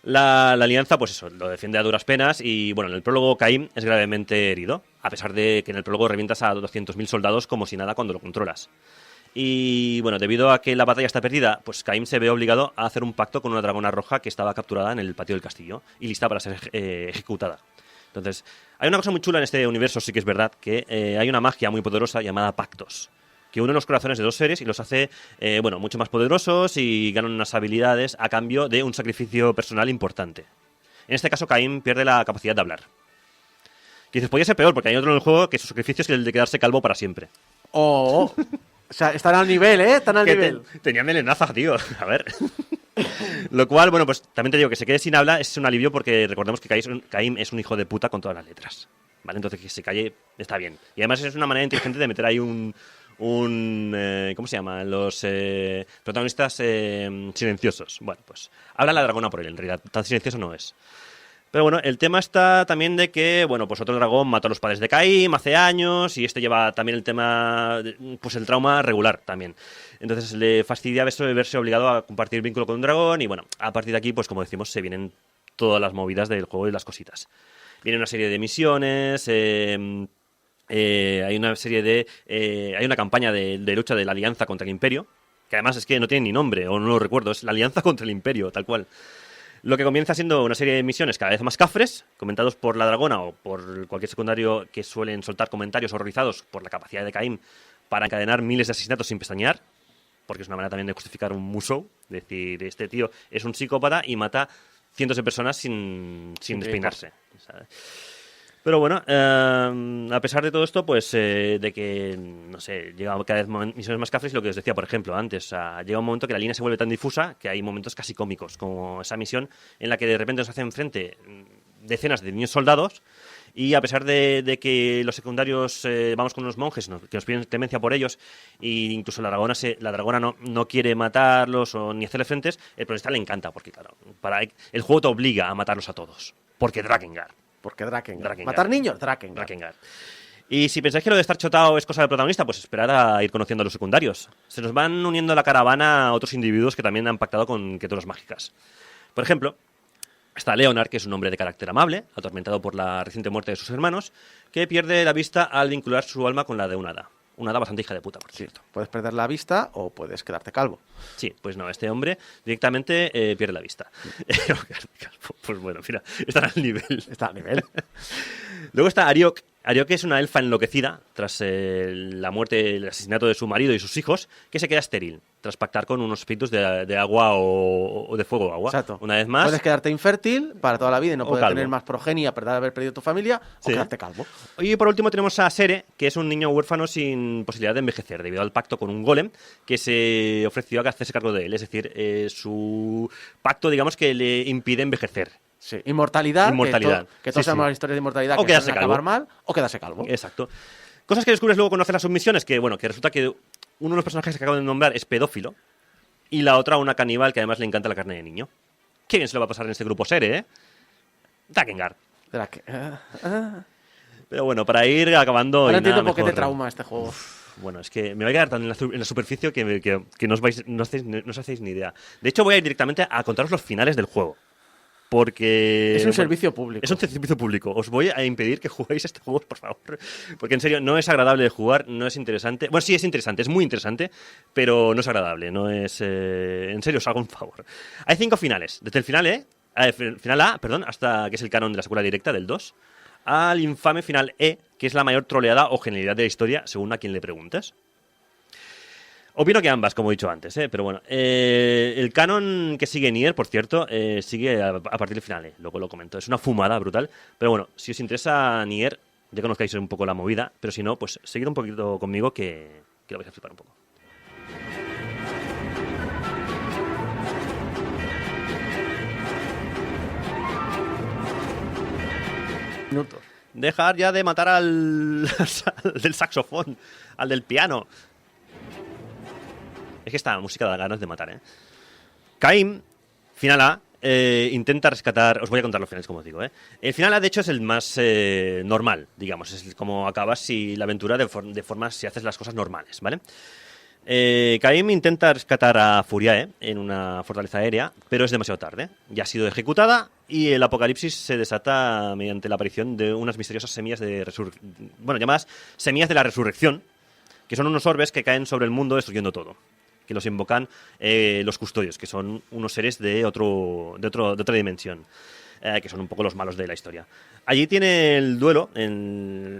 La alianza, pues eso, lo defiende a duras penas y, bueno, en el prólogo Caim es gravemente herido, a pesar de que en el prólogo revientas a 200.000 soldados como si nada cuando lo controlas. Y, bueno, debido a que la batalla está perdida, pues Caim se ve obligado a hacer un pacto con una dragona roja que estaba capturada en el patio del castillo y lista para ser ejecutada. Entonces, hay una cosa muy chula en este universo, sí que es verdad, que hay una magia muy poderosa llamada pactos, que une los corazones de dos seres y los hace, mucho más poderosos y ganan unas habilidades a cambio de un sacrificio personal importante. En este caso, Caim pierde la capacidad de hablar. Que dices, podría ser peor, porque hay otro en el juego que su sacrificio es el de quedarse calvo para siempre. O sea, están al nivel, ¿eh? Están al nivel. Tenía melenaza, tío. A ver. Lo cual, bueno, pues también te digo que se quede sin habla es un alivio porque recordemos que Caim es un hijo de puta con todas las letras. ¿Vale? Entonces que se calle está bien. Y además es una manera inteligente de meter ahí ¿cómo se llama? Los protagonistas silenciosos. Bueno, pues habla la dragona por él, en realidad. Tan silencioso no es. Pero bueno, el tema está también de que, bueno, pues otro dragón mató a los padres de Caim hace años y este lleva también el tema, pues el trauma regular también. Entonces le fastidia verse obligado a compartir vínculo con un dragón y, bueno, a partir de aquí, pues como decimos, se vienen todas las movidas del juego y las cositas. Viene una serie de misiones, hay una serie de... hay una campaña de lucha de la Alianza contra el Imperio, que además es que no tiene ni nombre, o no lo recuerdo, es la Alianza contra el Imperio, tal cual. Lo que comienza siendo una serie de misiones cada vez más cafres, comentados por la dragona o por cualquier secundario que suelen soltar comentarios horrorizados por la capacidad de Caim para encadenar miles de asesinatos sin pestañear, porque es una manera también de justificar un musou, decir, este tío es un psicópata y mata cientos de personas sin despeinarse, ¿sabes? Pero bueno, a pesar de todo esto, pues de que, no sé, llega cada vez misiones más cafres, lo que os decía, por ejemplo, antes, llega un momento que la línea se vuelve tan difusa que hay momentos casi cómicos, como esa misión en la que de repente nos hacen frente decenas de niños soldados y a pesar de que los secundarios vamos con unos monjes que nos piden clemencia por ellos e incluso la dragona no quiere matarlos ni hacerle frentes, el protagonista le encanta, porque claro, el juego te obliga a matarlos a todos, porque Drakengard. Porque Drakengard. ¿Matar niños? Drakengard. Y si pensáis que lo de estar chotado es cosa del protagonista, pues esperad a ir conociendo a los secundarios. Se nos van uniendo a la caravana a otros individuos que también han pactado con criaturas mágicas. Por ejemplo, está Leonard, que es un hombre de carácter amable, atormentado por la reciente muerte de sus hermanos, que pierde la vista al vincular su alma con la de un hada. Una hada bastante hija de puta, por cierto. Puedes perder la vista o puedes quedarte calvo. Sí, pues no, este hombre directamente pierde la vista. Pues bueno, mira, está al nivel. Está al nivel. Luego está Ariok. Ariok es una elfa enloquecida tras la muerte, el asesinato de su marido y sus hijos, que se queda estéril tras pactar con unos espíritus de agua o de fuego o agua. Exacto. Una vez más. Puedes quedarte infértil para toda la vida y no poder calvo. tener más progenie a pesar de haber perdido tu familia, Sí. o quedarte calvo. Y por último tenemos a Sere, que es un niño huérfano sin posibilidad de envejecer, debido al pacto con un golem que se ofreció a hacerse cargo de él. Es decir, su pacto, digamos, que le impide envejecer. Sí, inmortalidad. Inmortalidad. Que todos Sí, sabemos sí. las historias de inmortalidad O que quedarse suelen calvo. acabar mal, o quedarse calvo. Exacto. Cosas que descubres luego cuando haces las submisiones, que bueno, que resulta que uno de los personajes que acabo de nombrar es pedófilo y la otra una caníbal que además le encanta la carne de niño. ¿Qué bien se lo va a pasar en este grupo Sere, eh? Drakengard. Pero bueno, para ir acabando... Ahora y entiendo nada por qué te mejor. trauma este juego. Bueno, es que me voy a quedar tan en la superficie que no os hacéis ni idea. De hecho, voy a ir directamente a contaros los finales del juego. Porque... Es un servicio público. Es un servicio público. Os voy a impedir que juguéis este juego, por favor. Porque en serio, no es agradable de jugar, no es interesante. Bueno, sí es interesante, es muy interesante, pero no es agradable, no es... En serio, os hago un favor. Hay 5 finales. Desde el final A, hasta que es el canon de la secuela directa del 2, al infame final E, que es la mayor troleada o genialidad de la historia, según a quien le preguntes. Opino que ambas, como he dicho antes, pero bueno. El canon que sigue Nier, por cierto, sigue a partir del final, luego lo comento. Es una fumada brutal, pero bueno, si os interesa Nier, ya conozcáis un poco la movida, pero si no, pues seguid un poquito conmigo que lo vais a flipar un poco. Minutos. Dejar ya de matar al del saxofón, al del piano. Es que esta música da ganas de matar, ¿eh? Caim, final A, intenta rescatar... Os voy a contar los finales, como os digo, ¿eh? El final, de hecho, es el más normal, digamos. Es como acabas si la aventura de forma si haces las cosas normales, ¿vale? Caim intenta rescatar a Furiae en una fortaleza aérea, pero es demasiado tarde. Ya ha sido ejecutada y el apocalipsis se desata mediante la aparición de unas misteriosas semillas de llamadas semillas de la resurrección, que son unos orbes que caen sobre el mundo destruyendo todo, que los invocan los custodios, que son unos seres de otra dimensión, que son un poco los malos de la historia. Allí tiene el duelo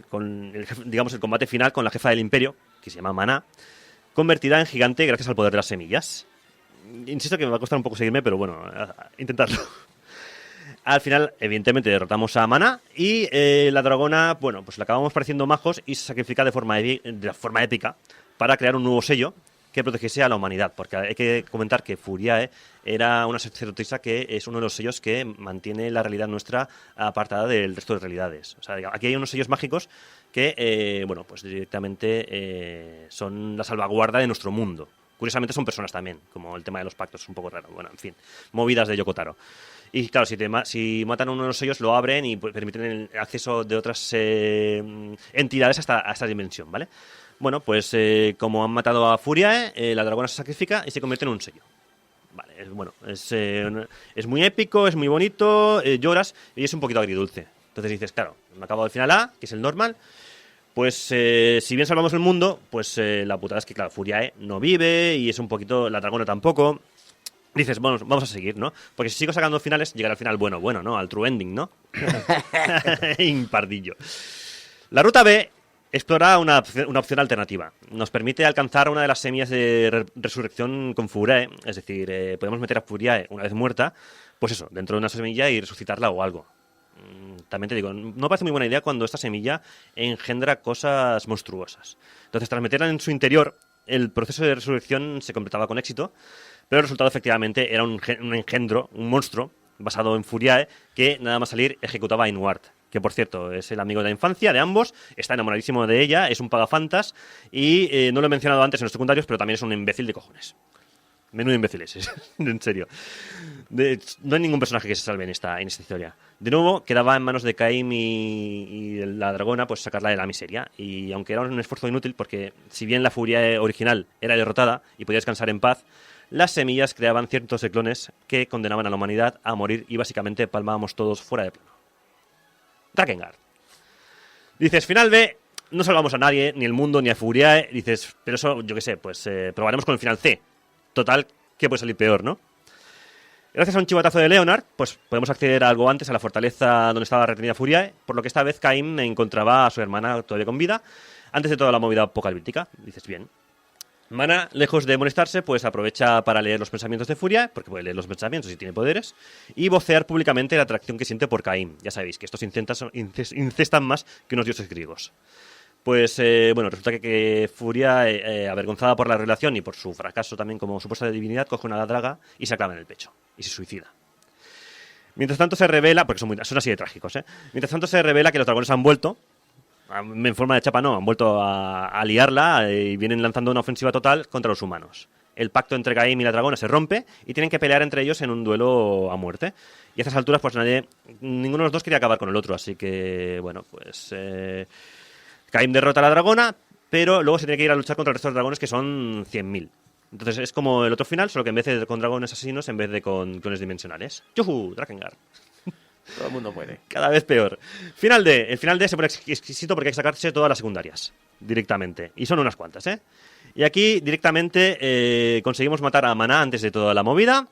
con el combate final con la jefa del imperio, que se llama Maná, convertida en gigante gracias al poder de las semillas. Insisto que me va a costar un poco seguirme, pero bueno, intentarlo. Al final, evidentemente, derrotamos a Maná y la dragona, bueno, pues la acabamos pareciendo majos y se sacrifica de forma épica para crear un nuevo sello que protegiese a la humanidad, porque hay que comentar que Furiae era una sacerdotisa que es uno de los sellos que mantiene la realidad nuestra apartada del resto de realidades. O sea, aquí hay unos sellos mágicos que, bueno, pues directamente son la salvaguarda de nuestro mundo. Curiosamente son personas también, como el tema de los pactos es un poco raro. Bueno, en fin, movidas de Yoko Taro. Y claro, si matan a uno de los sellos, lo abren y permiten el acceso de otras entidades a esta dimensión, ¿vale? Bueno, pues como han matado a Furiae, la dragona se sacrifica y se convierte en un sello. Vale, bueno, es muy épico, es muy bonito, lloras y es un poquito agridulce. Entonces dices, claro, me acabo del final A, que es el normal. Pues si bien salvamos el mundo, pues la putada es que, claro, Furiae no vive y es un poquito, la dragona tampoco. Dices, bueno, vamos a seguir, ¿no? Porque si sigo sacando finales, llegará al final bueno, ¿no? Al true ending, ¿no? Impardillo. La ruta B explora una opción alternativa. Nos permite alcanzar una de las semillas de resurrección con Furiae. Es decir, podemos meter a Furiae una vez muerta, pues eso, dentro de una semilla y resucitarla o algo. También te digo, no parece muy buena idea cuando esta semilla engendra cosas monstruosas. Entonces, tras meterla en su interior, el proceso de resurrección se completaba con éxito, pero el resultado efectivamente era un engendro, un monstruo, basado en Furiae, que nada más salir ejecutaba a Inuart, que por cierto es el amigo de la infancia de ambos, está enamoradísimo de ella, es un pagafantas y no lo he mencionado antes en los secundarios, pero también es un imbécil de cojones. Menudo imbécil es, en serio. No hay ningún personaje que se salve en esta historia. De nuevo, quedaba en manos de Caim y la dragona pues sacarla de la miseria. Y aunque era un esfuerzo inútil, porque si bien la furia original era derrotada y podía descansar en paz, las semillas creaban ciertos ciclones que condenaban a la humanidad a morir y básicamente palmábamos todos fuera de plano. Drakengard. Dices, final B, no salvamos a nadie, ni el mundo, ni a Furiae. Dices, pero eso, yo qué sé, pues probaremos con el final C. Total, que puede salir peor, ¿no? Gracias a un chivatazo de Leonard, pues podemos acceder algo antes a la fortaleza donde estaba retenida Furiae, por lo que esta vez Caim encontraba a su hermana todavía con vida, antes de toda la movida apocalíptica. Dices, bien. Mana, lejos de molestarse, pues aprovecha para leer los pensamientos de Furiae, porque puede leer los pensamientos y tiene poderes, y vocear públicamente la atracción que siente por Caim. Ya sabéis que estos incestan más que unos dioses griegos. Pues, bueno, resulta que Furiae, avergonzada por la relación y por su fracaso también como supuesta divinidad, coge una daga y se clava en el pecho. Y se suicida. Mientras tanto se revela, porque son así de trágicos, mientras tanto se revela que los dragones han vuelto, en forma de chapa no, han vuelto a liarla y vienen lanzando una ofensiva total contra los humanos. El pacto entre Caim y la dragona se rompe y tienen que pelear entre ellos en un duelo a muerte. Y a estas alturas, pues ninguno de los dos quería acabar con el otro, así que, bueno, pues... Caim derrota a la dragona, pero luego se tiene que ir a luchar contra el resto de dragones, que son 100.000. Entonces es como el otro final, solo que en vez de con dragones asesinos, en vez de con clones dimensionales. ¡Yuhu! Drakengard. Todo el mundo muere. Cada vez peor. Final D. El final D se pone exquisito porque hay que sacarse todas las secundarias directamente. Y son unas cuantas, ¿eh? Y aquí directamente conseguimos matar a Maná antes de toda la movida.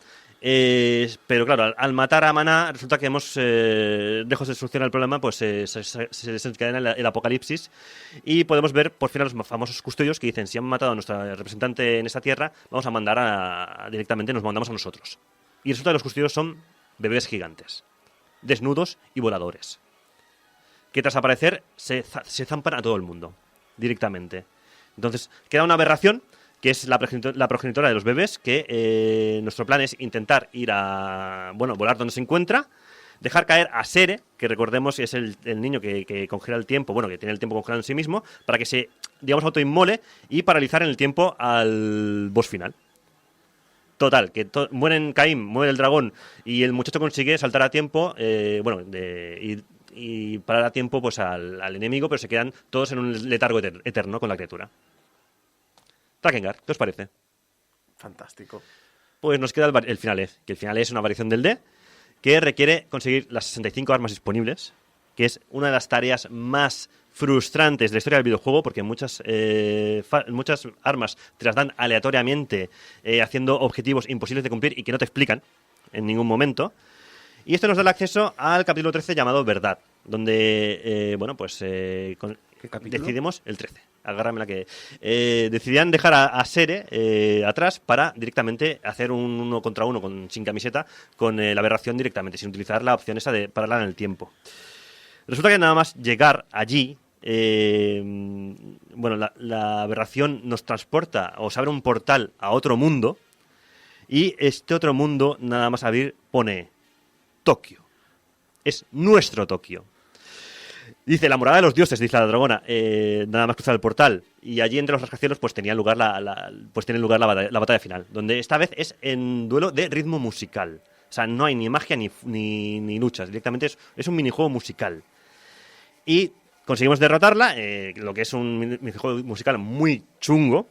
Pero claro, al matar a Maná resulta que hemos, lejos de solucionar el problema, pues se desencadena el apocalipsis y podemos ver por fin a los famosos custodios que dicen, si han matado a nuestra representante en esta tierra, vamos a mandar directamente, nos mandamos a nosotros. Y resulta que los custodios son bebés gigantes, desnudos y voladores, que tras aparecer se zampan a todo el mundo, directamente. Entonces queda una aberración, que es la progenitora de los bebés, que nuestro plan es intentar ir volar donde se encuentra, dejar caer a Sere, que recordemos es el niño que congela el tiempo, bueno, que tiene el tiempo congelado en sí mismo, para que se, digamos, autoinmole y paralizar en el tiempo al boss final. Total, que mueren Caim, muere el dragón y el muchacho consigue saltar a tiempo, y parar a tiempo pues al enemigo, pero se quedan todos en un letargo eterno con la criatura. Drakengard, ¿qué os parece? Fantástico. Pues nos queda el final E, que el final E es una variación del D, que requiere conseguir las 65 armas disponibles, que es una de las tareas más frustrantes de la historia del videojuego, porque muchas armas te las dan aleatoriamente, haciendo objetivos imposibles de cumplir y que no te explican en ningún momento. Y esto nos da el acceso al capítulo 13 llamado Verdad, donde, ¿Qué capítulo? decidimos el 13. Agárrame la que... decidían dejar a Sere atrás para directamente hacer un 1 contra 1 sin camiseta, con la aberración directamente, sin utilizar la opción esa de pararla en el tiempo. Resulta que nada más llegar allí, la aberración nos transporta o se abre un portal a otro mundo, y este otro mundo, nada más abrir, pone Tokio. Es nuestro Tokio. Dice, la morada de los dioses, dice la dragona, nada más cruzar el portal. Y allí entre los rascacielos pues tiene lugar la batalla final, donde esta vez es en duelo de ritmo musical. O sea, no hay ni magia ni luchas, directamente es un minijuego musical. Y conseguimos derrotarla, lo que es un minijuego musical muy chungo,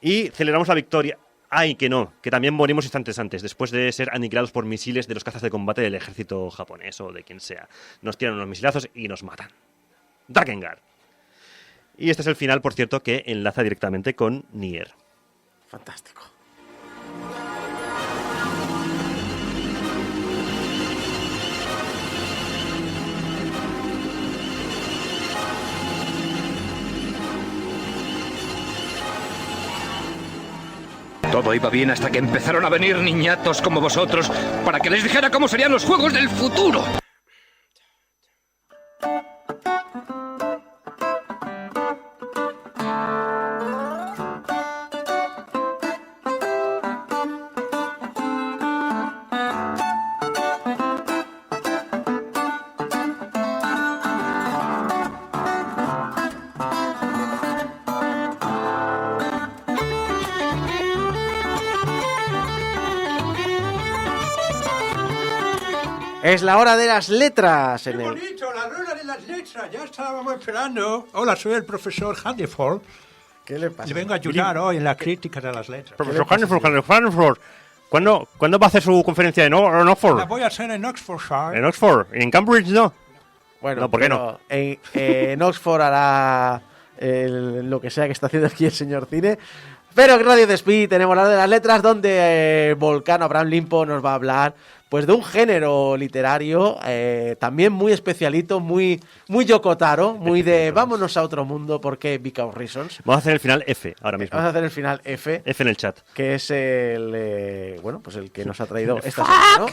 y celebramos la victoria. ¡Ay, que no! Que también morimos instantes antes, después de ser aniquilados por misiles de los cazas de combate del ejército japonés o de quien sea. Nos tiran unos misilazos y nos matan. Drakengard. Y este es el final, por cierto, que enlaza directamente con Nier. Fantástico. Todo iba bien hasta que empezaron a venir niñatos como vosotros para que les dijera cómo serían los juegos del futuro. Es la hora de las letras. ¡Qué bonito! La hora de las letras. Ya estábamos esperando. Hola, soy el profesor Handiford. ¿Qué le pasa? Le vengo a ayudar hoy en la crítica de las letras. Profesor Handiford, ¿cuándo va a hacer su conferencia en Oxford? La voy a hacer en Oxfordshire. ¿En Oxford? ¿En Cambridge no? Bueno, no, ¿por qué no? En Oxford hará lo que sea que está haciendo aquí el señor Cine. Pero en Radio Despí tenemos la hora de las letras, donde Volcano Abraham Limpo nos va a hablar pues de un género literario también muy especialito, muy Yokotaro, muy de vámonos a otro mundo porque because reasons. Vamos a hacer el final F ahora mismo. Vamos a hacer el final F. F en el chat. Que es el el que nos ha traído esta semana, ¿no?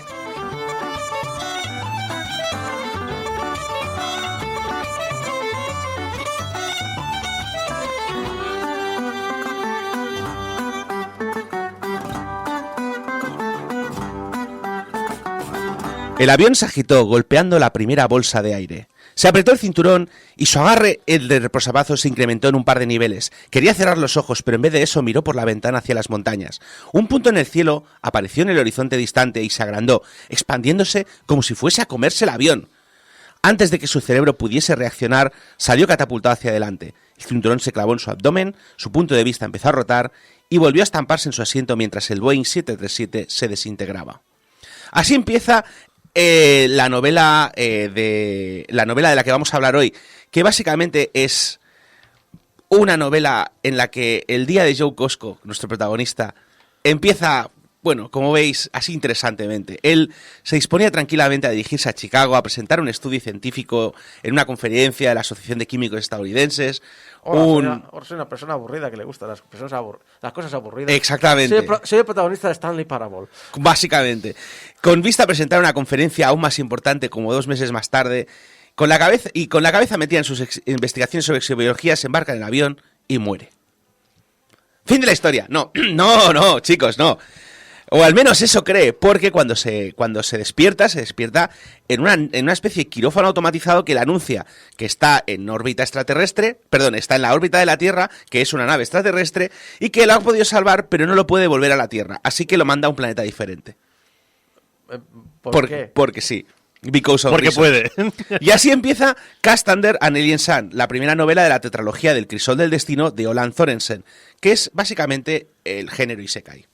El avión se agitó, golpeando la primera bolsa de aire. Se apretó el cinturón y su agarre, el de reposabrazos, se incrementó en un par de niveles. Quería cerrar los ojos, pero en vez de eso miró por la ventana hacia las montañas. Un punto en el cielo apareció en el horizonte distante y se agrandó, expandiéndose como si fuese a comerse el avión. Antes de que su cerebro pudiese reaccionar, salió catapultado hacia adelante. El cinturón se clavó en su abdomen, su punto de vista empezó a rotar y volvió a estamparse en su asiento mientras el Boeing 737 se desintegraba. Así empieza la novela de la que vamos a hablar hoy, que básicamente es una novela en la que el día de Joe Cosco, nuestro protagonista, empieza, bueno, como veis, así interesantemente. Él se disponía tranquilamente a dirigirse a Chicago a presentar un estudio científico en una conferencia de la Asociación de Químicos Estadounidenses. Soy una persona aburrida que le gustan las cosas aburridas. Exactamente. Soy el protagonista de Stanley Parable. Básicamente. Con vista a presentar una conferencia aún más importante como 2 meses más tarde, con la cabeza metida en sus investigaciones sobre exobiología, se embarca en el avión y muere. Fin de la historia. No, chicos, no. O al menos eso cree, porque cuando se despierta en una especie de quirófano automatizado que le anuncia que está en órbita extraterrestre, está en la órbita de la Tierra, que es una nave extraterrestre, y que lo ha podido salvar, pero no lo puede volver a la Tierra. Así que lo manda a un planeta diferente. ¿Por qué? Porque sí. Because of Porque reasons. puede. Y así empieza Cast Thunder and Alien Sun, la primera novela de la tetralogía del Crisol del Destino de Olan Thorensen, que es básicamente el género Isekai.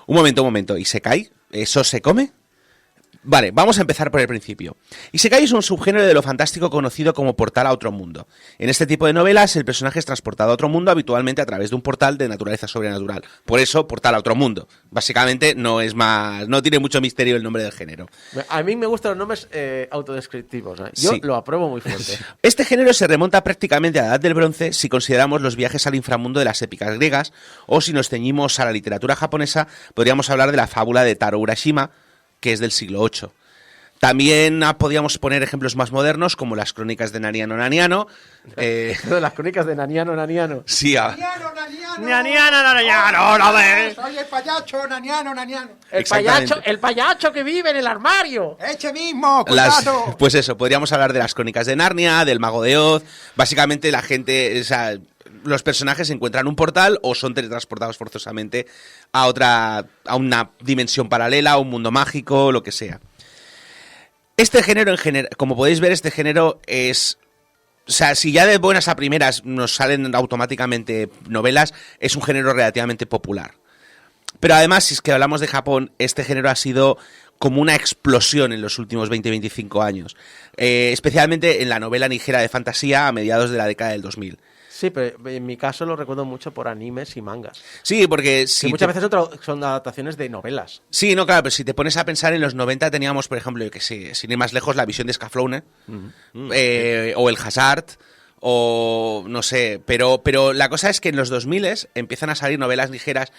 Un momento. ¿Isekai? ¿Eso se come? Vale, vamos a empezar por el principio. Isekai es un subgénero de lo fantástico conocido como portal a otro mundo. En este tipo de novelas, el personaje es transportado a otro mundo habitualmente a través de un portal de naturaleza sobrenatural. Por eso, portal a otro mundo. Básicamente, no tiene mucho misterio el nombre del género. A mí me gustan los nombres autodescriptivos. Yo Sí. lo apruebo muy fuerte. Este género se remonta prácticamente a la Edad del Bronce si consideramos los viajes al inframundo de las épicas griegas, o si nos ceñimos a la literatura japonesa, podríamos hablar de la fábula de Taro Urashima, que es del siglo VIII. También podríamos poner ejemplos más modernos, como las crónicas de Naniano Naniano. Las crónicas de Naniano. Sí, Naniano, ¿lo ves? Soy el payacho, Naniano. El payacho que vive en el armario. Ese mismo, cuidado. Pues eso, podríamos hablar de las crónicas de Narnia, del Mago de Oz. Básicamente la gente, los personajes encuentran un portal o son teletransportados forzosamente a una dimensión paralela, a un mundo mágico, lo que sea. Este género, como podéis ver, este género es... O sea, si ya de buenas a primeras nos salen automáticamente novelas, es un género relativamente popular. Pero además, si es que hablamos de Japón, este género ha sido como una explosión en los últimos 20-25 años. Especialmente en la novela ligera de fantasía a mediados de la década del 2000. Sí, pero en mi caso lo recuerdo mucho por animes y mangas. Sí, porque Que muchas veces son adaptaciones de novelas. Sí, no, claro, pero si te pones a pensar, en los 90 teníamos, por ejemplo, yo que sé, sin ir más lejos, la visión de Scaflowne, o el Hazard, o no sé, pero la cosa es que en los 2000 empiezan a salir novelas ligeras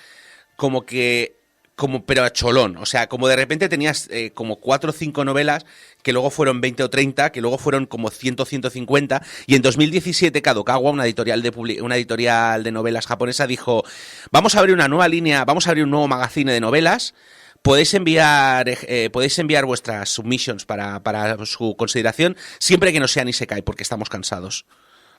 pero a cholón, o sea, como de repente tenías como 4 o 5 novelas que luego fueron 20 o 30, que luego fueron como 100 o 150, y en 2017 Kadokawa, una editorial de novelas japonesa, dijo, vamos a abrir una nueva línea, vamos a abrir un nuevo magazine de novelas, podéis enviar vuestras submissions para su consideración, siempre que no sean Isekai, porque estamos cansados.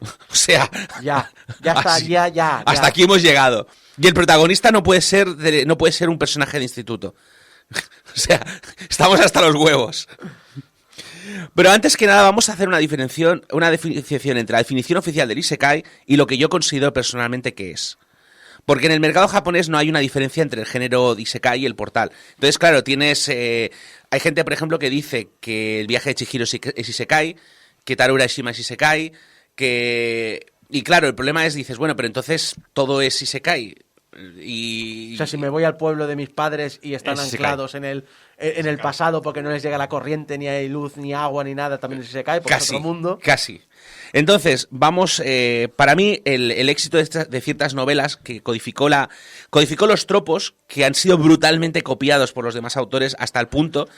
O sea, Ya está, así, ya. hasta aquí hemos llegado. Y el protagonista no puede ser un personaje de instituto. O sea, estamos hasta los huevos. Pero antes que nada vamos a hacer una diferenciación entre la definición oficial del Isekai y lo que yo considero personalmente que es. Porque en el mercado japonés no hay una diferencia entre el género de Isekai y el portal. Entonces, claro, hay gente, por ejemplo, que dice que el viaje de Chihiro es Isekai, que Taro Urashima es Isekai, y claro, el problema es, dices, bueno, pero entonces todo es Isekai. O sea, si me voy al pueblo de mis padres y están anclados en el pasado porque no les llega la corriente, ni hay luz, ni agua, ni nada, también se cae porque es otro mundo. Casi. Entonces, vamos, para mí el éxito de ciertas novelas que codificó los tropos que han sido brutalmente copiados por los demás autores hasta el punto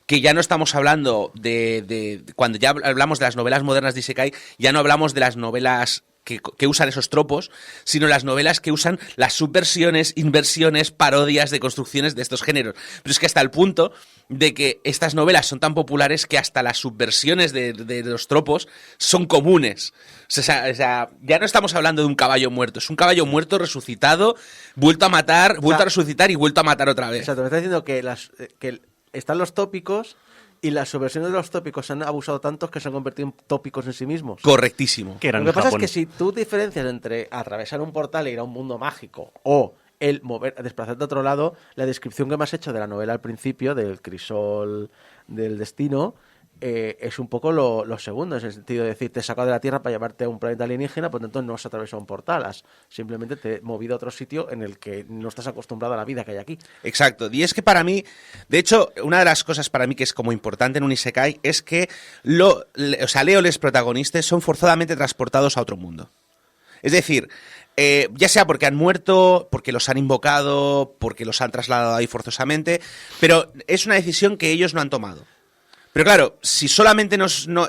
que ya no estamos hablando de cuando ya hablamos de las novelas modernas de Isekai, ya no hablamos de las novelas que usan esos tropos, sino las novelas que usan las subversiones, inversiones, parodias de construcciones de estos géneros. Pero es que hasta el punto de que estas novelas son tan populares que hasta las subversiones de los tropos son comunes. O sea, ya no estamos hablando de un caballo muerto, es un caballo muerto resucitado, vuelto a matar, vuelto a resucitar y vuelto a matar otra vez. O sea, te me estás diciendo que están los tópicos y las subversiones de los tópicos se han abusado tantos que se han convertido en tópicos en sí mismos. Correctísimo. Lo que pasa es que si tú diferencias entre atravesar un portal e ir a un mundo mágico o el desplazarte a otro lado, la descripción que me has hecho de la novela al principio, del crisol del destino, es un poco lo segundo, en el sentido de decir, te he sacado de la Tierra para llevarte a un planeta alienígena, pues entonces no has atravesado un portal, simplemente te he movido a otro sitio en el que no estás acostumbrado a la vida que hay aquí. Exacto, y es que para mí, de hecho, una de las cosas para mí que es como importante en un Isekai es que Leo, los protagonistas son forzadamente transportados a otro mundo. Es decir, ya sea porque han muerto, porque los han invocado, porque los han trasladado ahí forzosamente, pero es una decisión que ellos no han tomado. Pero claro, si solamente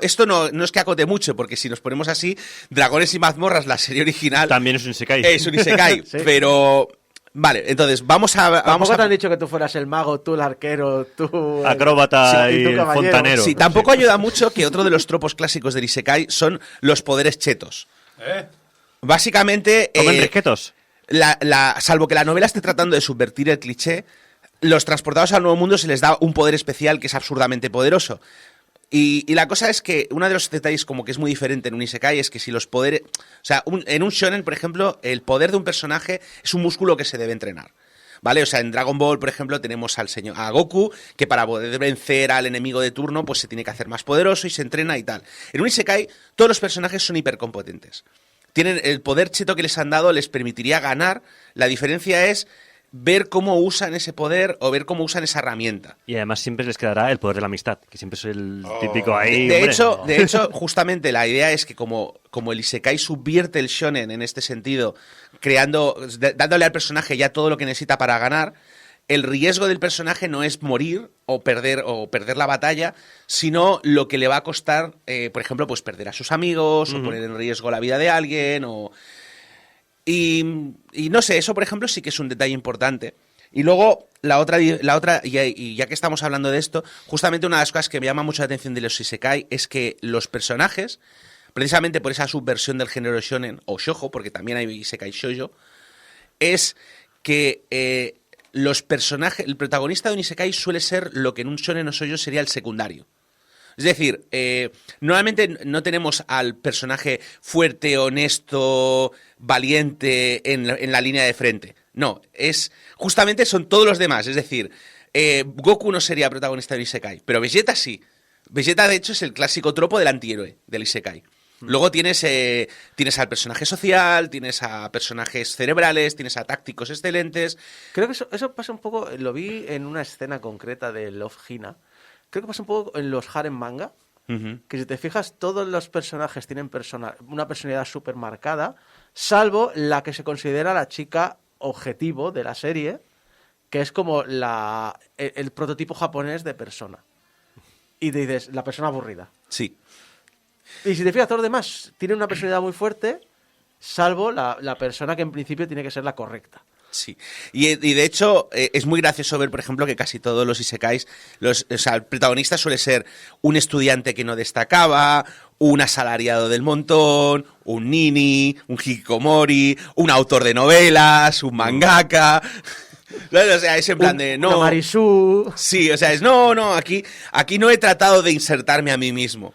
esto no es que acote mucho, porque si nos ponemos así, Dragones y mazmorras, la serie original... También es un isekai. Es un isekai, Sí. Pero... Vale, entonces vamos a... Tampoco te han dicho que tú fueras el mago, tú el arquero, tú... Acróbata Sí, y tú el caballero. fontanero. Sí, tampoco ayuda mucho que otro de los tropos clásicos del isekai son los poderes chetos. Básicamente... ¿Comen risquetos? Salvo que la novela esté tratando de subvertir el cliché, los transportados al nuevo mundo se les da un poder especial que es absurdamente poderoso. Y la cosa es que uno de los detalles como que es muy diferente en un isekai es que si los poderes... O sea, en un shonen, por ejemplo, el poder de un personaje es un músculo que se debe entrenar. ¿Vale? O sea, en Dragon Ball, por ejemplo, tenemos a Goku, que para poder vencer al enemigo de turno, pues se tiene que hacer más poderoso y se entrena y tal. En un isekai, todos los personajes son hipercompetentes. Tienen el poder cheto que les han dado, les permitiría ganar. La diferencia es ver cómo usan ese poder o ver cómo usan esa herramienta. Y además siempre les quedará el poder de la amistad, que siempre es el típico ahí. De hombre. hecho, justamente la idea es que como el isekai subvierte el shonen en este sentido, dándole al personaje ya todo lo que necesita para ganar, el riesgo del personaje no es morir o perder la batalla, sino lo que le va a costar, por ejemplo, pues perder a sus amigos o poner en riesgo la vida de alguien y no sé, eso por ejemplo sí que es un detalle importante. Y luego la otra y ya que estamos hablando de esto, justamente una de las cosas que me llama mucho la atención de los isekai es que los personajes, precisamente por esa subversión del género shonen o shoujo, porque también hay isekai shoujo, es que el protagonista de un isekai suele ser lo que en un shonen o shoujo sería el secundario. Es decir, normalmente no tenemos al personaje fuerte, honesto, valiente en la línea de frente. No, justamente son todos los demás. Es decir, Goku no sería protagonista de isekai, pero Vegeta sí. Vegeta, de hecho, es el clásico tropo del antihéroe del isekai. Luego tienes al personaje social, tienes a personajes cerebrales, tienes a tácticos excelentes. Creo que eso pasa un poco, lo vi en una escena concreta de Love Hina. Creo que pasa un poco en los harem manga, que si te fijas, todos los personajes tienen una personalidad súper marcada, salvo la que se considera la chica objetivo de la serie, que es como el prototipo japonés de persona. Y te dices, la persona aburrida. Sí. Y si te fijas, todos los demás tienen una personalidad muy fuerte, salvo la persona que en principio tiene que ser la correcta. Sí, y de hecho es muy gracioso ver, por ejemplo, que casi todos los isekais, el protagonista suele ser un estudiante que no destacaba, un asalariado del montón, un nini, un hikikomori, un autor de novelas, un mangaka. O sea, es en plan de no. Una Marisú. Sí, o sea, aquí no he tratado de insertarme a mí mismo.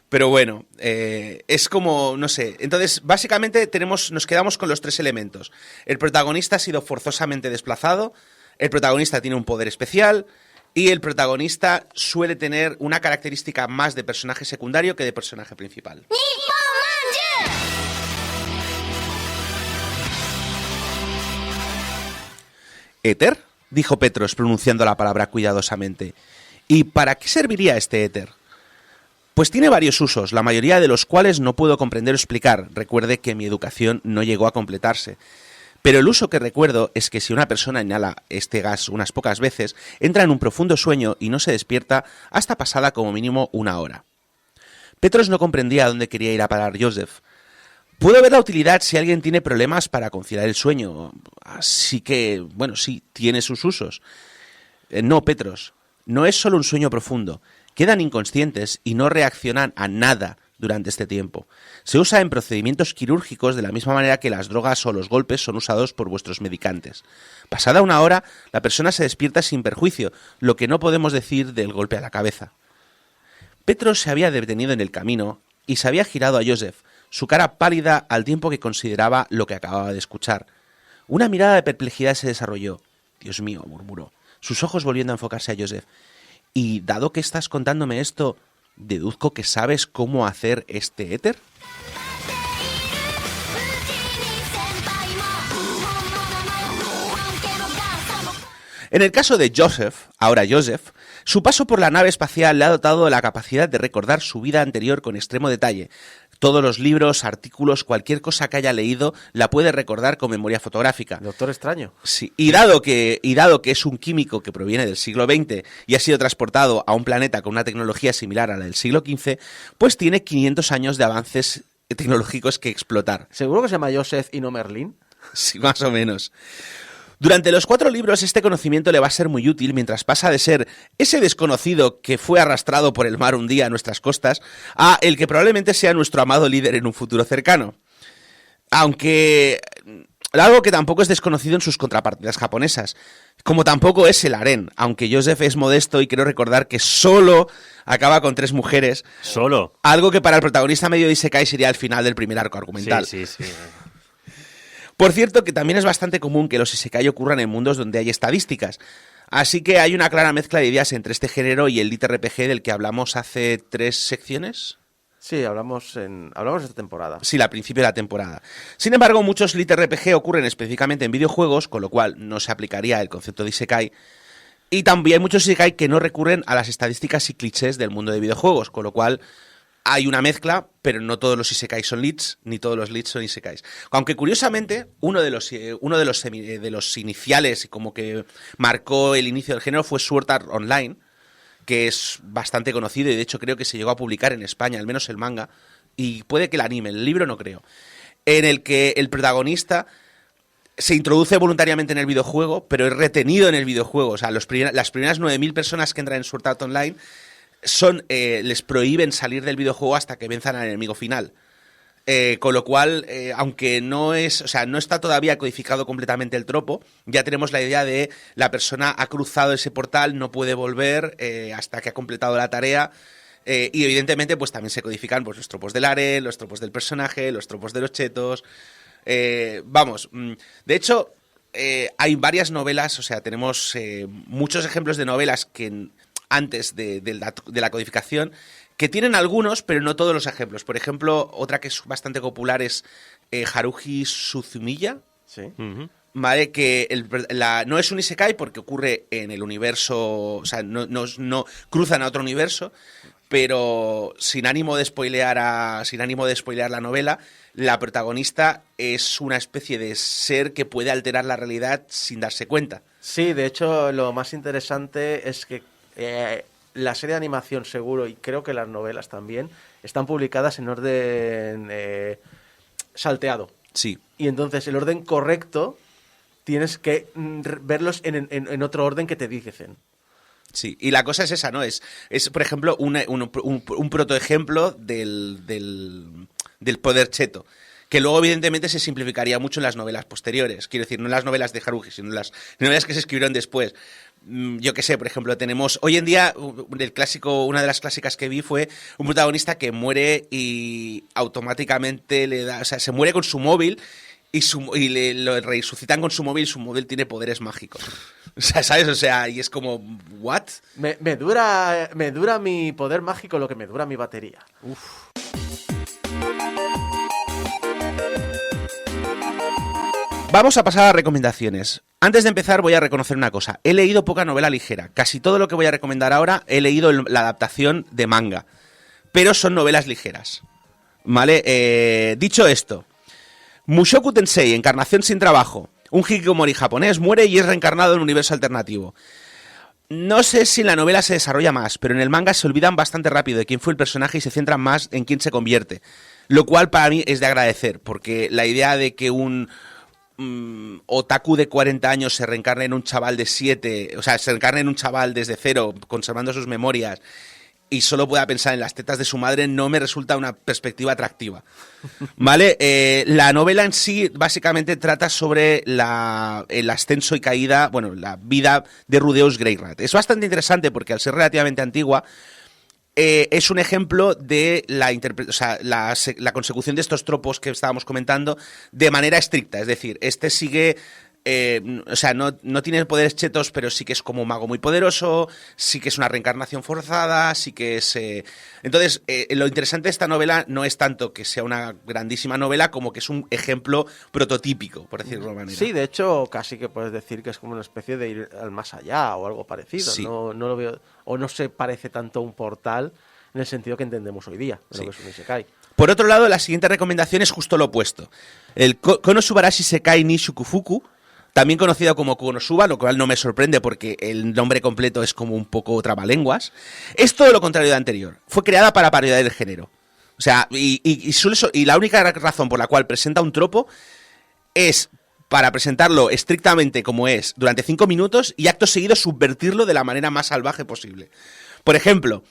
Pero bueno, es como, no sé. Entonces, básicamente nos quedamos con los tres elementos. El protagonista ha sido forzosamente desplazado, el protagonista tiene un poder especial y el protagonista suele tener una característica más de personaje secundario que de personaje principal. ¿Éter? Dijo Petros, pronunciando la palabra cuidadosamente. ¿Y para qué serviría este éter? Pues tiene varios usos, la mayoría de los cuales no puedo comprender o explicar. Recuerde que mi educación no llegó a completarse. Pero el uso que recuerdo es que si una persona inhala este gas unas pocas veces, entra en un profundo sueño y no se despierta hasta pasada como mínimo 1 hora. Petros no comprendía a dónde quería ir a parar Joseph. Puedo ver la utilidad si alguien tiene problemas para conciliar el sueño. Así que, bueno, sí, tiene sus usos. No, Petros, no es solo un sueño profundo. Quedan inconscientes y no reaccionan a nada durante este tiempo. Se usa en procedimientos quirúrgicos de la misma manera que las drogas o los golpes son usados por vuestros medicantes. Pasada 1 hora, la persona se despierta sin perjuicio, lo que no podemos decir del golpe a la cabeza. Petros se había detenido en el camino y se había girado a Joseph, su cara pálida al tiempo que consideraba lo que acababa de escuchar. Una mirada de perplejidad se desarrolló. Dios mío, murmuró, sus ojos volviendo a enfocarse a Joseph. Y dado que estás contándome esto, deduzco que sabes cómo hacer este éter. En el caso de ahora Joseph, su paso por la nave espacial le ha dotado de la capacidad de recordar su vida anterior con extremo detalle. Todos los libros, artículos, cualquier cosa que haya leído, la puede recordar con memoria fotográfica. Doctor Extraño. Sí, y dado que es un químico que proviene del siglo XX y ha sido transportado a un planeta con una tecnología similar a la del siglo XV, pues tiene 500 años de avances tecnológicos que explotar. ¿Seguro que se llama Joseph y no Merlin? Sí, más o menos. Durante los 4 libros este conocimiento le va a ser muy útil mientras pasa de ser ese desconocido que fue arrastrado por el mar un día a nuestras costas a el que probablemente sea nuestro amado líder en un futuro cercano. Aunque algo que tampoco es desconocido en sus contrapartidas japonesas, como tampoco es el harén, aunque Joseph es modesto y quiero recordar que solo acaba con 3 mujeres. Solo. Algo que para el protagonista medio de Isekai sería el final del primer arco argumental. Sí. Por cierto, que también es bastante común que los isekai ocurran en mundos donde hay estadísticas. Así que hay una clara mezcla de ideas entre este género y el Lit RPG del que hablamos hace 3 secciones. Sí, hablamos esta temporada. Sí, al principio de la temporada. Sin embargo, muchos Lit RPG ocurren específicamente en videojuegos, con lo cual no se aplicaría el concepto de isekai. Y también hay muchos isekai que no recurren a las estadísticas y clichés del mundo de videojuegos, con lo cual hay una mezcla, pero no todos los isekais son leads, ni todos los leads son isekais. Aunque curiosamente, uno de los iniciales y como que marcó el inicio del género fue Sword Art Online, que es bastante conocido y de hecho creo que se llegó a publicar en España, al menos el manga, y puede que el anime, el libro no creo, en el que el protagonista se introduce voluntariamente en el videojuego, pero es retenido en el videojuego. O sea, las primeras 9.000 personas que entran en Sword Art Online les prohíben salir del videojuego hasta que venzan al enemigo final. Con lo cual, aunque no está todavía codificado completamente el tropo, ya tenemos la idea de la persona ha cruzado ese portal, no puede volver hasta que ha completado la tarea. Y evidentemente, pues también se codifican pues, los tropos del harén, los tropos del personaje, los tropos de los chetos. De hecho, hay varias novelas, o sea, tenemos muchos ejemplos de novelas que antes de la codificación, que tienen algunos, pero no todos los ejemplos. Por ejemplo, otra que es bastante popular es Haruhi Suzumiya. Sí. ¿Vale? Que no es un isekai porque ocurre en el universo, o sea, no cruzan a otro universo, pero sin ánimo de spoilear la novela, la protagonista es una especie de ser que puede alterar la realidad sin darse cuenta. Sí, de hecho, lo más interesante es que la serie de animación seguro, y creo que las novelas también, están publicadas en orden salteado. Sí. Y entonces el orden correcto tienes que verlos en otro orden que te dicen. Sí, y la cosa es esa, ¿no? Es por ejemplo, un protoejemplo del poder cheto, que luego evidentemente se simplificaría mucho en las novelas posteriores. Quiero decir, no en las novelas de Haruhi, sino en las novelas que se escribieron después. Yo qué sé, por ejemplo, tenemos hoy en día una de las clásicas que vi fue un protagonista que muere y automáticamente se muere con su móvil y lo resucitan con su móvil tiene poderes mágicos. O sea, ¿sabes? O sea, y es como, ¿what? Me dura mi poder mágico lo que me dura mi batería. Uf. Vamos a pasar a recomendaciones. Antes de empezar voy a reconocer una cosa. He leído poca novela ligera. Casi todo lo que voy a recomendar ahora he leído la adaptación de manga. Pero son novelas ligeras. ¿Vale? Dicho esto, Mushoku Tensei, Encarnación sin trabajo. Un hikikomori japonés muere y es reencarnado en un universo alternativo. No sé si en la novela se desarrolla más, pero en el manga se olvidan bastante rápido de quién fue el personaje y se centran más en quién se convierte. Lo cual para mí es de agradecer, porque la idea de que un otaku de 40 años se reencarne en un chaval de 7, o sea, se reencarne en un chaval desde cero, conservando sus memorias, y solo pueda pensar en las tetas de su madre, no me resulta una perspectiva atractiva. ¿Vale? La novela en sí básicamente trata sobre el ascenso y caída, bueno, la vida de Rudeus Greyrat. Es bastante interesante porque al ser relativamente antigua, es un ejemplo de la consecución de estos tropos que estábamos comentando de manera estricta. Es decir, sigue... no tiene poderes chetos, pero sí que es como un mago muy poderoso, sí que es una reencarnación forzada, sí que es... Entonces, lo interesante de esta novela no es tanto que sea una grandísima novela como que es un ejemplo prototípico, por decirlo de alguna manera. Sí, de hecho, casi que puedes decir que es como una especie de ir al más allá o algo parecido. Sí. No lo veo, o no se parece tanto a un portal en el sentido que entendemos hoy día, de lo que es un isekai. Por otro lado, la siguiente recomendación es justo lo opuesto. El Konosubarashi Sekai ni Shukufuku, también conocido como Konosuba, lo cual no me sorprende porque el nombre completo es como un poco trabalenguas, es todo lo contrario de anterior. Fue creada para parodiar el género. O sea, y la única razón por la cual presenta un tropo es para presentarlo estrictamente como es durante 5 minutos y acto seguido subvertirlo de la manera más salvaje posible. Por ejemplo,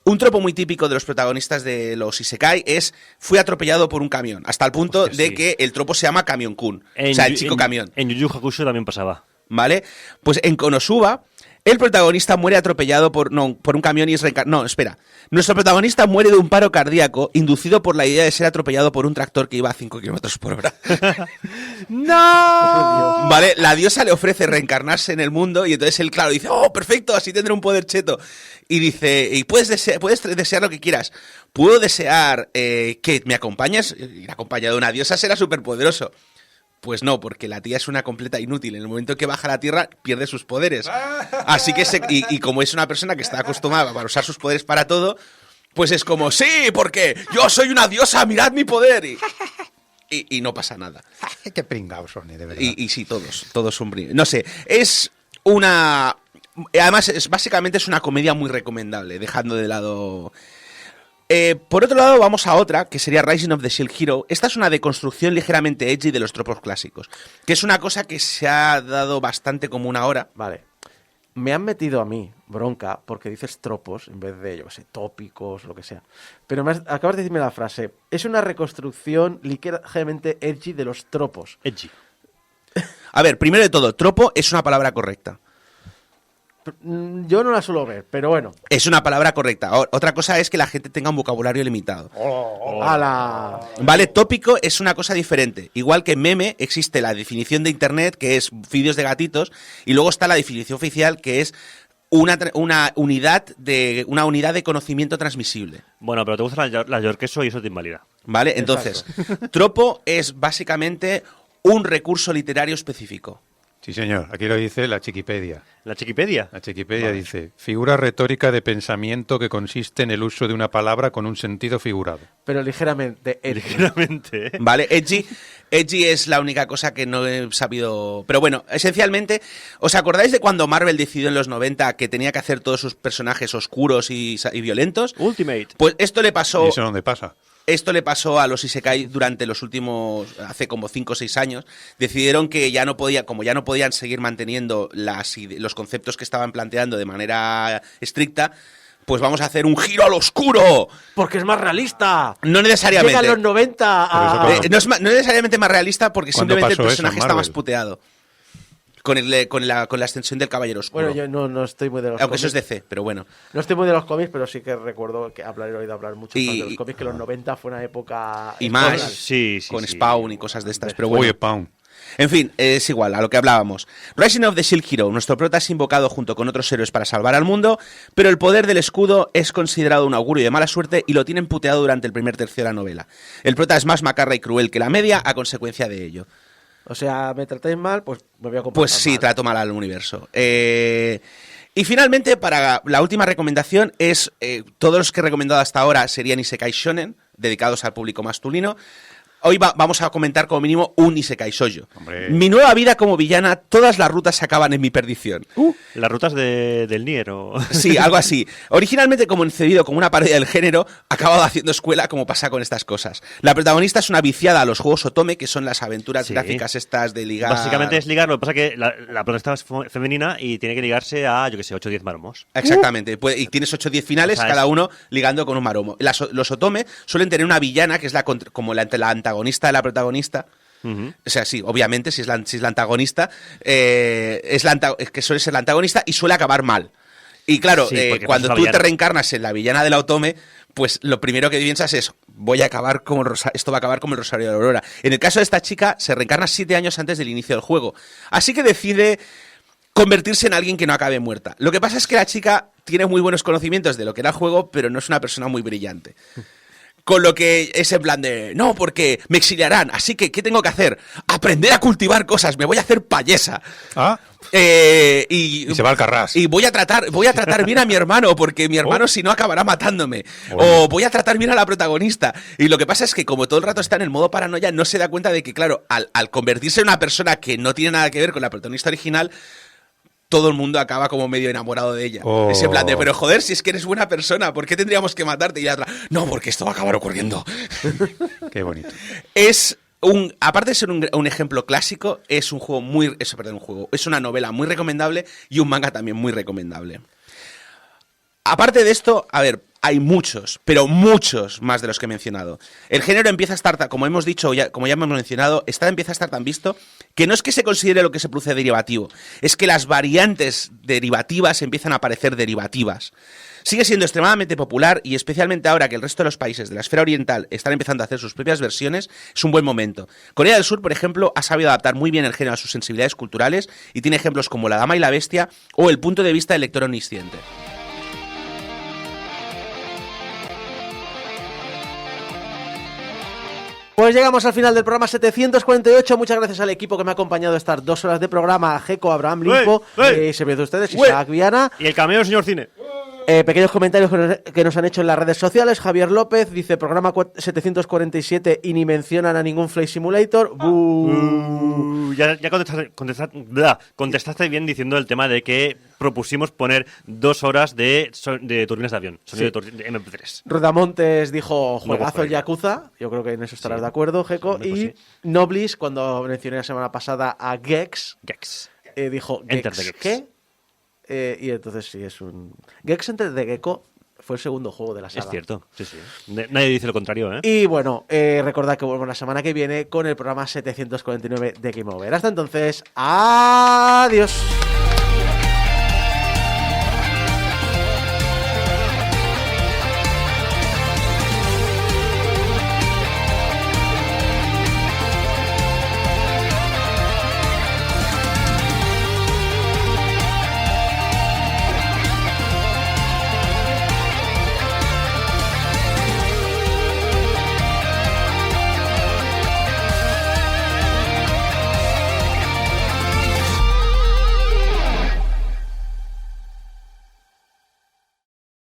un tropo muy típico de los protagonistas de los Isekai es fui atropellado por un camión, hasta el punto de que el tropo se llama Camión-kun, o sea, el chico camión. En Yu Yu Hakusho también pasaba. ¿Vale? Pues en Konosuba, el protagonista muere atropellado por un camión y es reencarnado. No, espera. Nuestro protagonista muere de un paro cardíaco inducido por la idea de ser atropellado por un tractor que iba a 5 kilómetros por hora. ¡No! Vale, la diosa le ofrece reencarnarse en el mundo y entonces él, claro, dice, oh, perfecto, así tendré un poder cheto. Y dice, y puedes desear lo que quieras. ¿Puedo desear que me acompañes? Ir acompañado de una diosa será superpoderoso. Pues no, porque la tía es una completa inútil. En el momento que baja a la Tierra, pierde sus poderes. Así que, y como es una persona que está acostumbrada a usar sus poderes para todo, pues es como, sí, porque yo soy una diosa, mirad mi poder. Y no pasa nada. Qué pringados son, de verdad. Y sí, todos son pringados. No sé, es una... Además, básicamente es una comedia muy recomendable, dejando de lado... por otro lado, vamos a otra, que sería Rising of the Shield Hero. Esta es una deconstrucción ligeramente edgy de los tropos clásicos, que es una cosa que se ha dado bastante común ahora. Vale. Me han metido a mí bronca porque dices tropos en vez de, yo qué sé, tópicos, lo que sea. Pero acabas de decirme la frase. Es una reconstrucción ligeramente edgy de los tropos. Edgy. A ver, primero de todo, tropo es una palabra correcta. Yo no la suelo ver, pero bueno. Es una palabra correcta. Otra cosa es que la gente tenga un vocabulario limitado. ¡Hala! Vale, tópico es una cosa diferente. Igual que meme, existe la definición de internet, que es vídeos de gatitos, y luego está la definición oficial, que es una unidad de conocimiento transmisible. Bueno, pero te gusta la yorqueso y eso te invalida. Vale, entonces, tropo es básicamente un recurso literario específico. Sí, señor. Aquí lo dice la Chiquipedia. ¿La Chiquipedia? La Chiquipedia dice, figura retórica de pensamiento que consiste en el uso de una palabra con un sentido figurado. Pero ligeramente edgy. Ligeramente, ¿eh? Vale, edgy es la única cosa que no he sabido... Pero bueno, esencialmente, ¿os acordáis de cuando Marvel decidió en los 90 que tenía que hacer todos sus personajes oscuros y violentos? Ultimate. Pues esto le pasó... ¿Y eso dónde pasa? Esto le pasó a los Isekai durante los últimos, hace como 5 o 6 años. Decidieron que ya no podían seguir manteniendo los conceptos que estaban planteando de manera estricta, pues vamos a hacer un giro al oscuro. Porque es más realista. No necesariamente. Llega a los 90 a... No es necesariamente más realista porque simplemente el personaje está más Marvel? puteado. Con la extensión del Caballero Oscuro. Bueno, yo no estoy muy de los Aunque cómics. eso es DC, pero bueno. No estoy muy de los cómics, pero sí que recuerdo que he oído hablar mucho Y- de los cómics, que los 90 fue una época... Y más, Sí, con sí. Spawn y cosas de estas. Pero bueno. Oye, Pound. En fin, es igual, a lo que hablábamos. Rising of the Shield Hero, nuestro prota es invocado junto con otros héroes para salvar al mundo, pero el poder del escudo es considerado un augurio de mala suerte y lo tienen puteado durante el primer tercio de la novela. El prota es más macarra y cruel que la media a consecuencia de ello. O sea, me tratáis mal, pues me voy a comportar Pues sí, mal. trato mal al universo. Y finalmente, para la última recomendación es, todos los que he recomendado hasta ahora serían Isekai Shonen, dedicados al público masculino. Hoy vamos a comentar como mínimo un Isekai Shoujo. Hombre. Mi nueva vida como villana, todas las rutas acaban en mi perdición. Las rutas del Nier o... Sí, algo así. Originalmente concebido como una parodia del género, acabado haciendo escuela como pasa con estas cosas. La protagonista es una viciada a los juegos Otome, que son las aventuras Sí. gráficas estas de ligar... Básicamente es ligar, lo que pasa es que la protagonista es femenina y tiene que ligarse a, yo que sé, 8 o 10 maromos. Exactamente, y tienes 8 o 10 finales, O sea, cada uno ligando con un maromo. Los Otome suelen tener una villana que es como la antagonista de la protagonista. Ujú. O sea, sí, obviamente, si es la antagonista, es que suele ser la antagonista y suele acabar mal. Y claro, Sí, porque cuando es una tú te villana. reencarnas en la villana de la Otome, pues lo primero que piensas es, voy a acabar como esto va a acabar como el Rosario de la Aurora. En el caso de esta chica, se reencarna 7 años antes del inicio del juego. Así que decide convertirse en alguien que no acabe muerta. Lo que pasa es que la chica tiene muy buenos conocimientos de lo que era el juego, pero no es una persona muy brillante. Con lo que es en plan de, no, porque me exiliarán, así que, ¿qué tengo que hacer? Aprender a cultivar cosas, me voy a hacer payesa. ¿Ah? Y se va al Carrás. Y voy a tratar bien a mi hermano, porque mi hermano si no acabará matándome. O voy a tratar bien a la protagonista. Y lo que pasa es que como todo el rato está en el modo paranoia, no se da cuenta de que, claro, al convertirse en una persona que no tiene nada que ver con la protagonista original, todo el mundo acaba como medio enamorado de ella. Ese plan de, pero joder, si es que eres buena persona, ¿por qué tendríamos que matarte? Y la otra, no, porque esto va a acabar ocurriendo. Qué bonito. Aparte de ser un ejemplo clásico, es un juego es una novela muy recomendable y un manga también muy recomendable. Aparte de esto, a ver, hay muchos, pero muchos más de los que he mencionado. El género empieza a estar, como hemos dicho, como ya hemos mencionado, empieza a estar tan visto que no es que se considere lo que se produce derivativo, es que las variantes derivativas empiezan a parecer derivativas. Sigue siendo extremadamente popular y especialmente ahora que el resto de los países de la esfera oriental están empezando a hacer sus propias versiones, es un buen momento. Corea del Sur, por ejemplo, ha sabido adaptar muy bien el género a sus sensibilidades culturales y tiene ejemplos como La Dama y la Bestia o El punto de vista del lector omnisciente. Pues llegamos al final del programa 748. Muchas gracias al equipo que me ha acompañado a estas 2 horas de programa. A Jeco, Abraham Limpo, servidor de ustedes, Isaac Viana. Y el cameo del señor Cine. Pequeños comentarios que nos han hecho en las redes sociales. Javier López dice, programa 747 y ni mencionan a ningún Flight Simulator. Ya contestaste bien diciendo el tema de que propusimos poner 2 horas de turbinas de avión, sonido de MP3. Rodamontes dijo, juegazo el fuera. Yakuza. Yo creo que en eso estarás de acuerdo, Jeco. Hombre, Y pues sí. Noblis, cuando mencioné la semana pasada a Gex, dijo, Enter ¿Gex the Gex. qué? Y entonces sí, es un... Gex Enter the Gecko fue el segundo juego de la saga. Es cierto, sí. Nadie dice lo contrario, ¿eh? Y bueno, recordad que volvemos la semana que viene con el programa 749 de Game Over. Hasta entonces, adiós.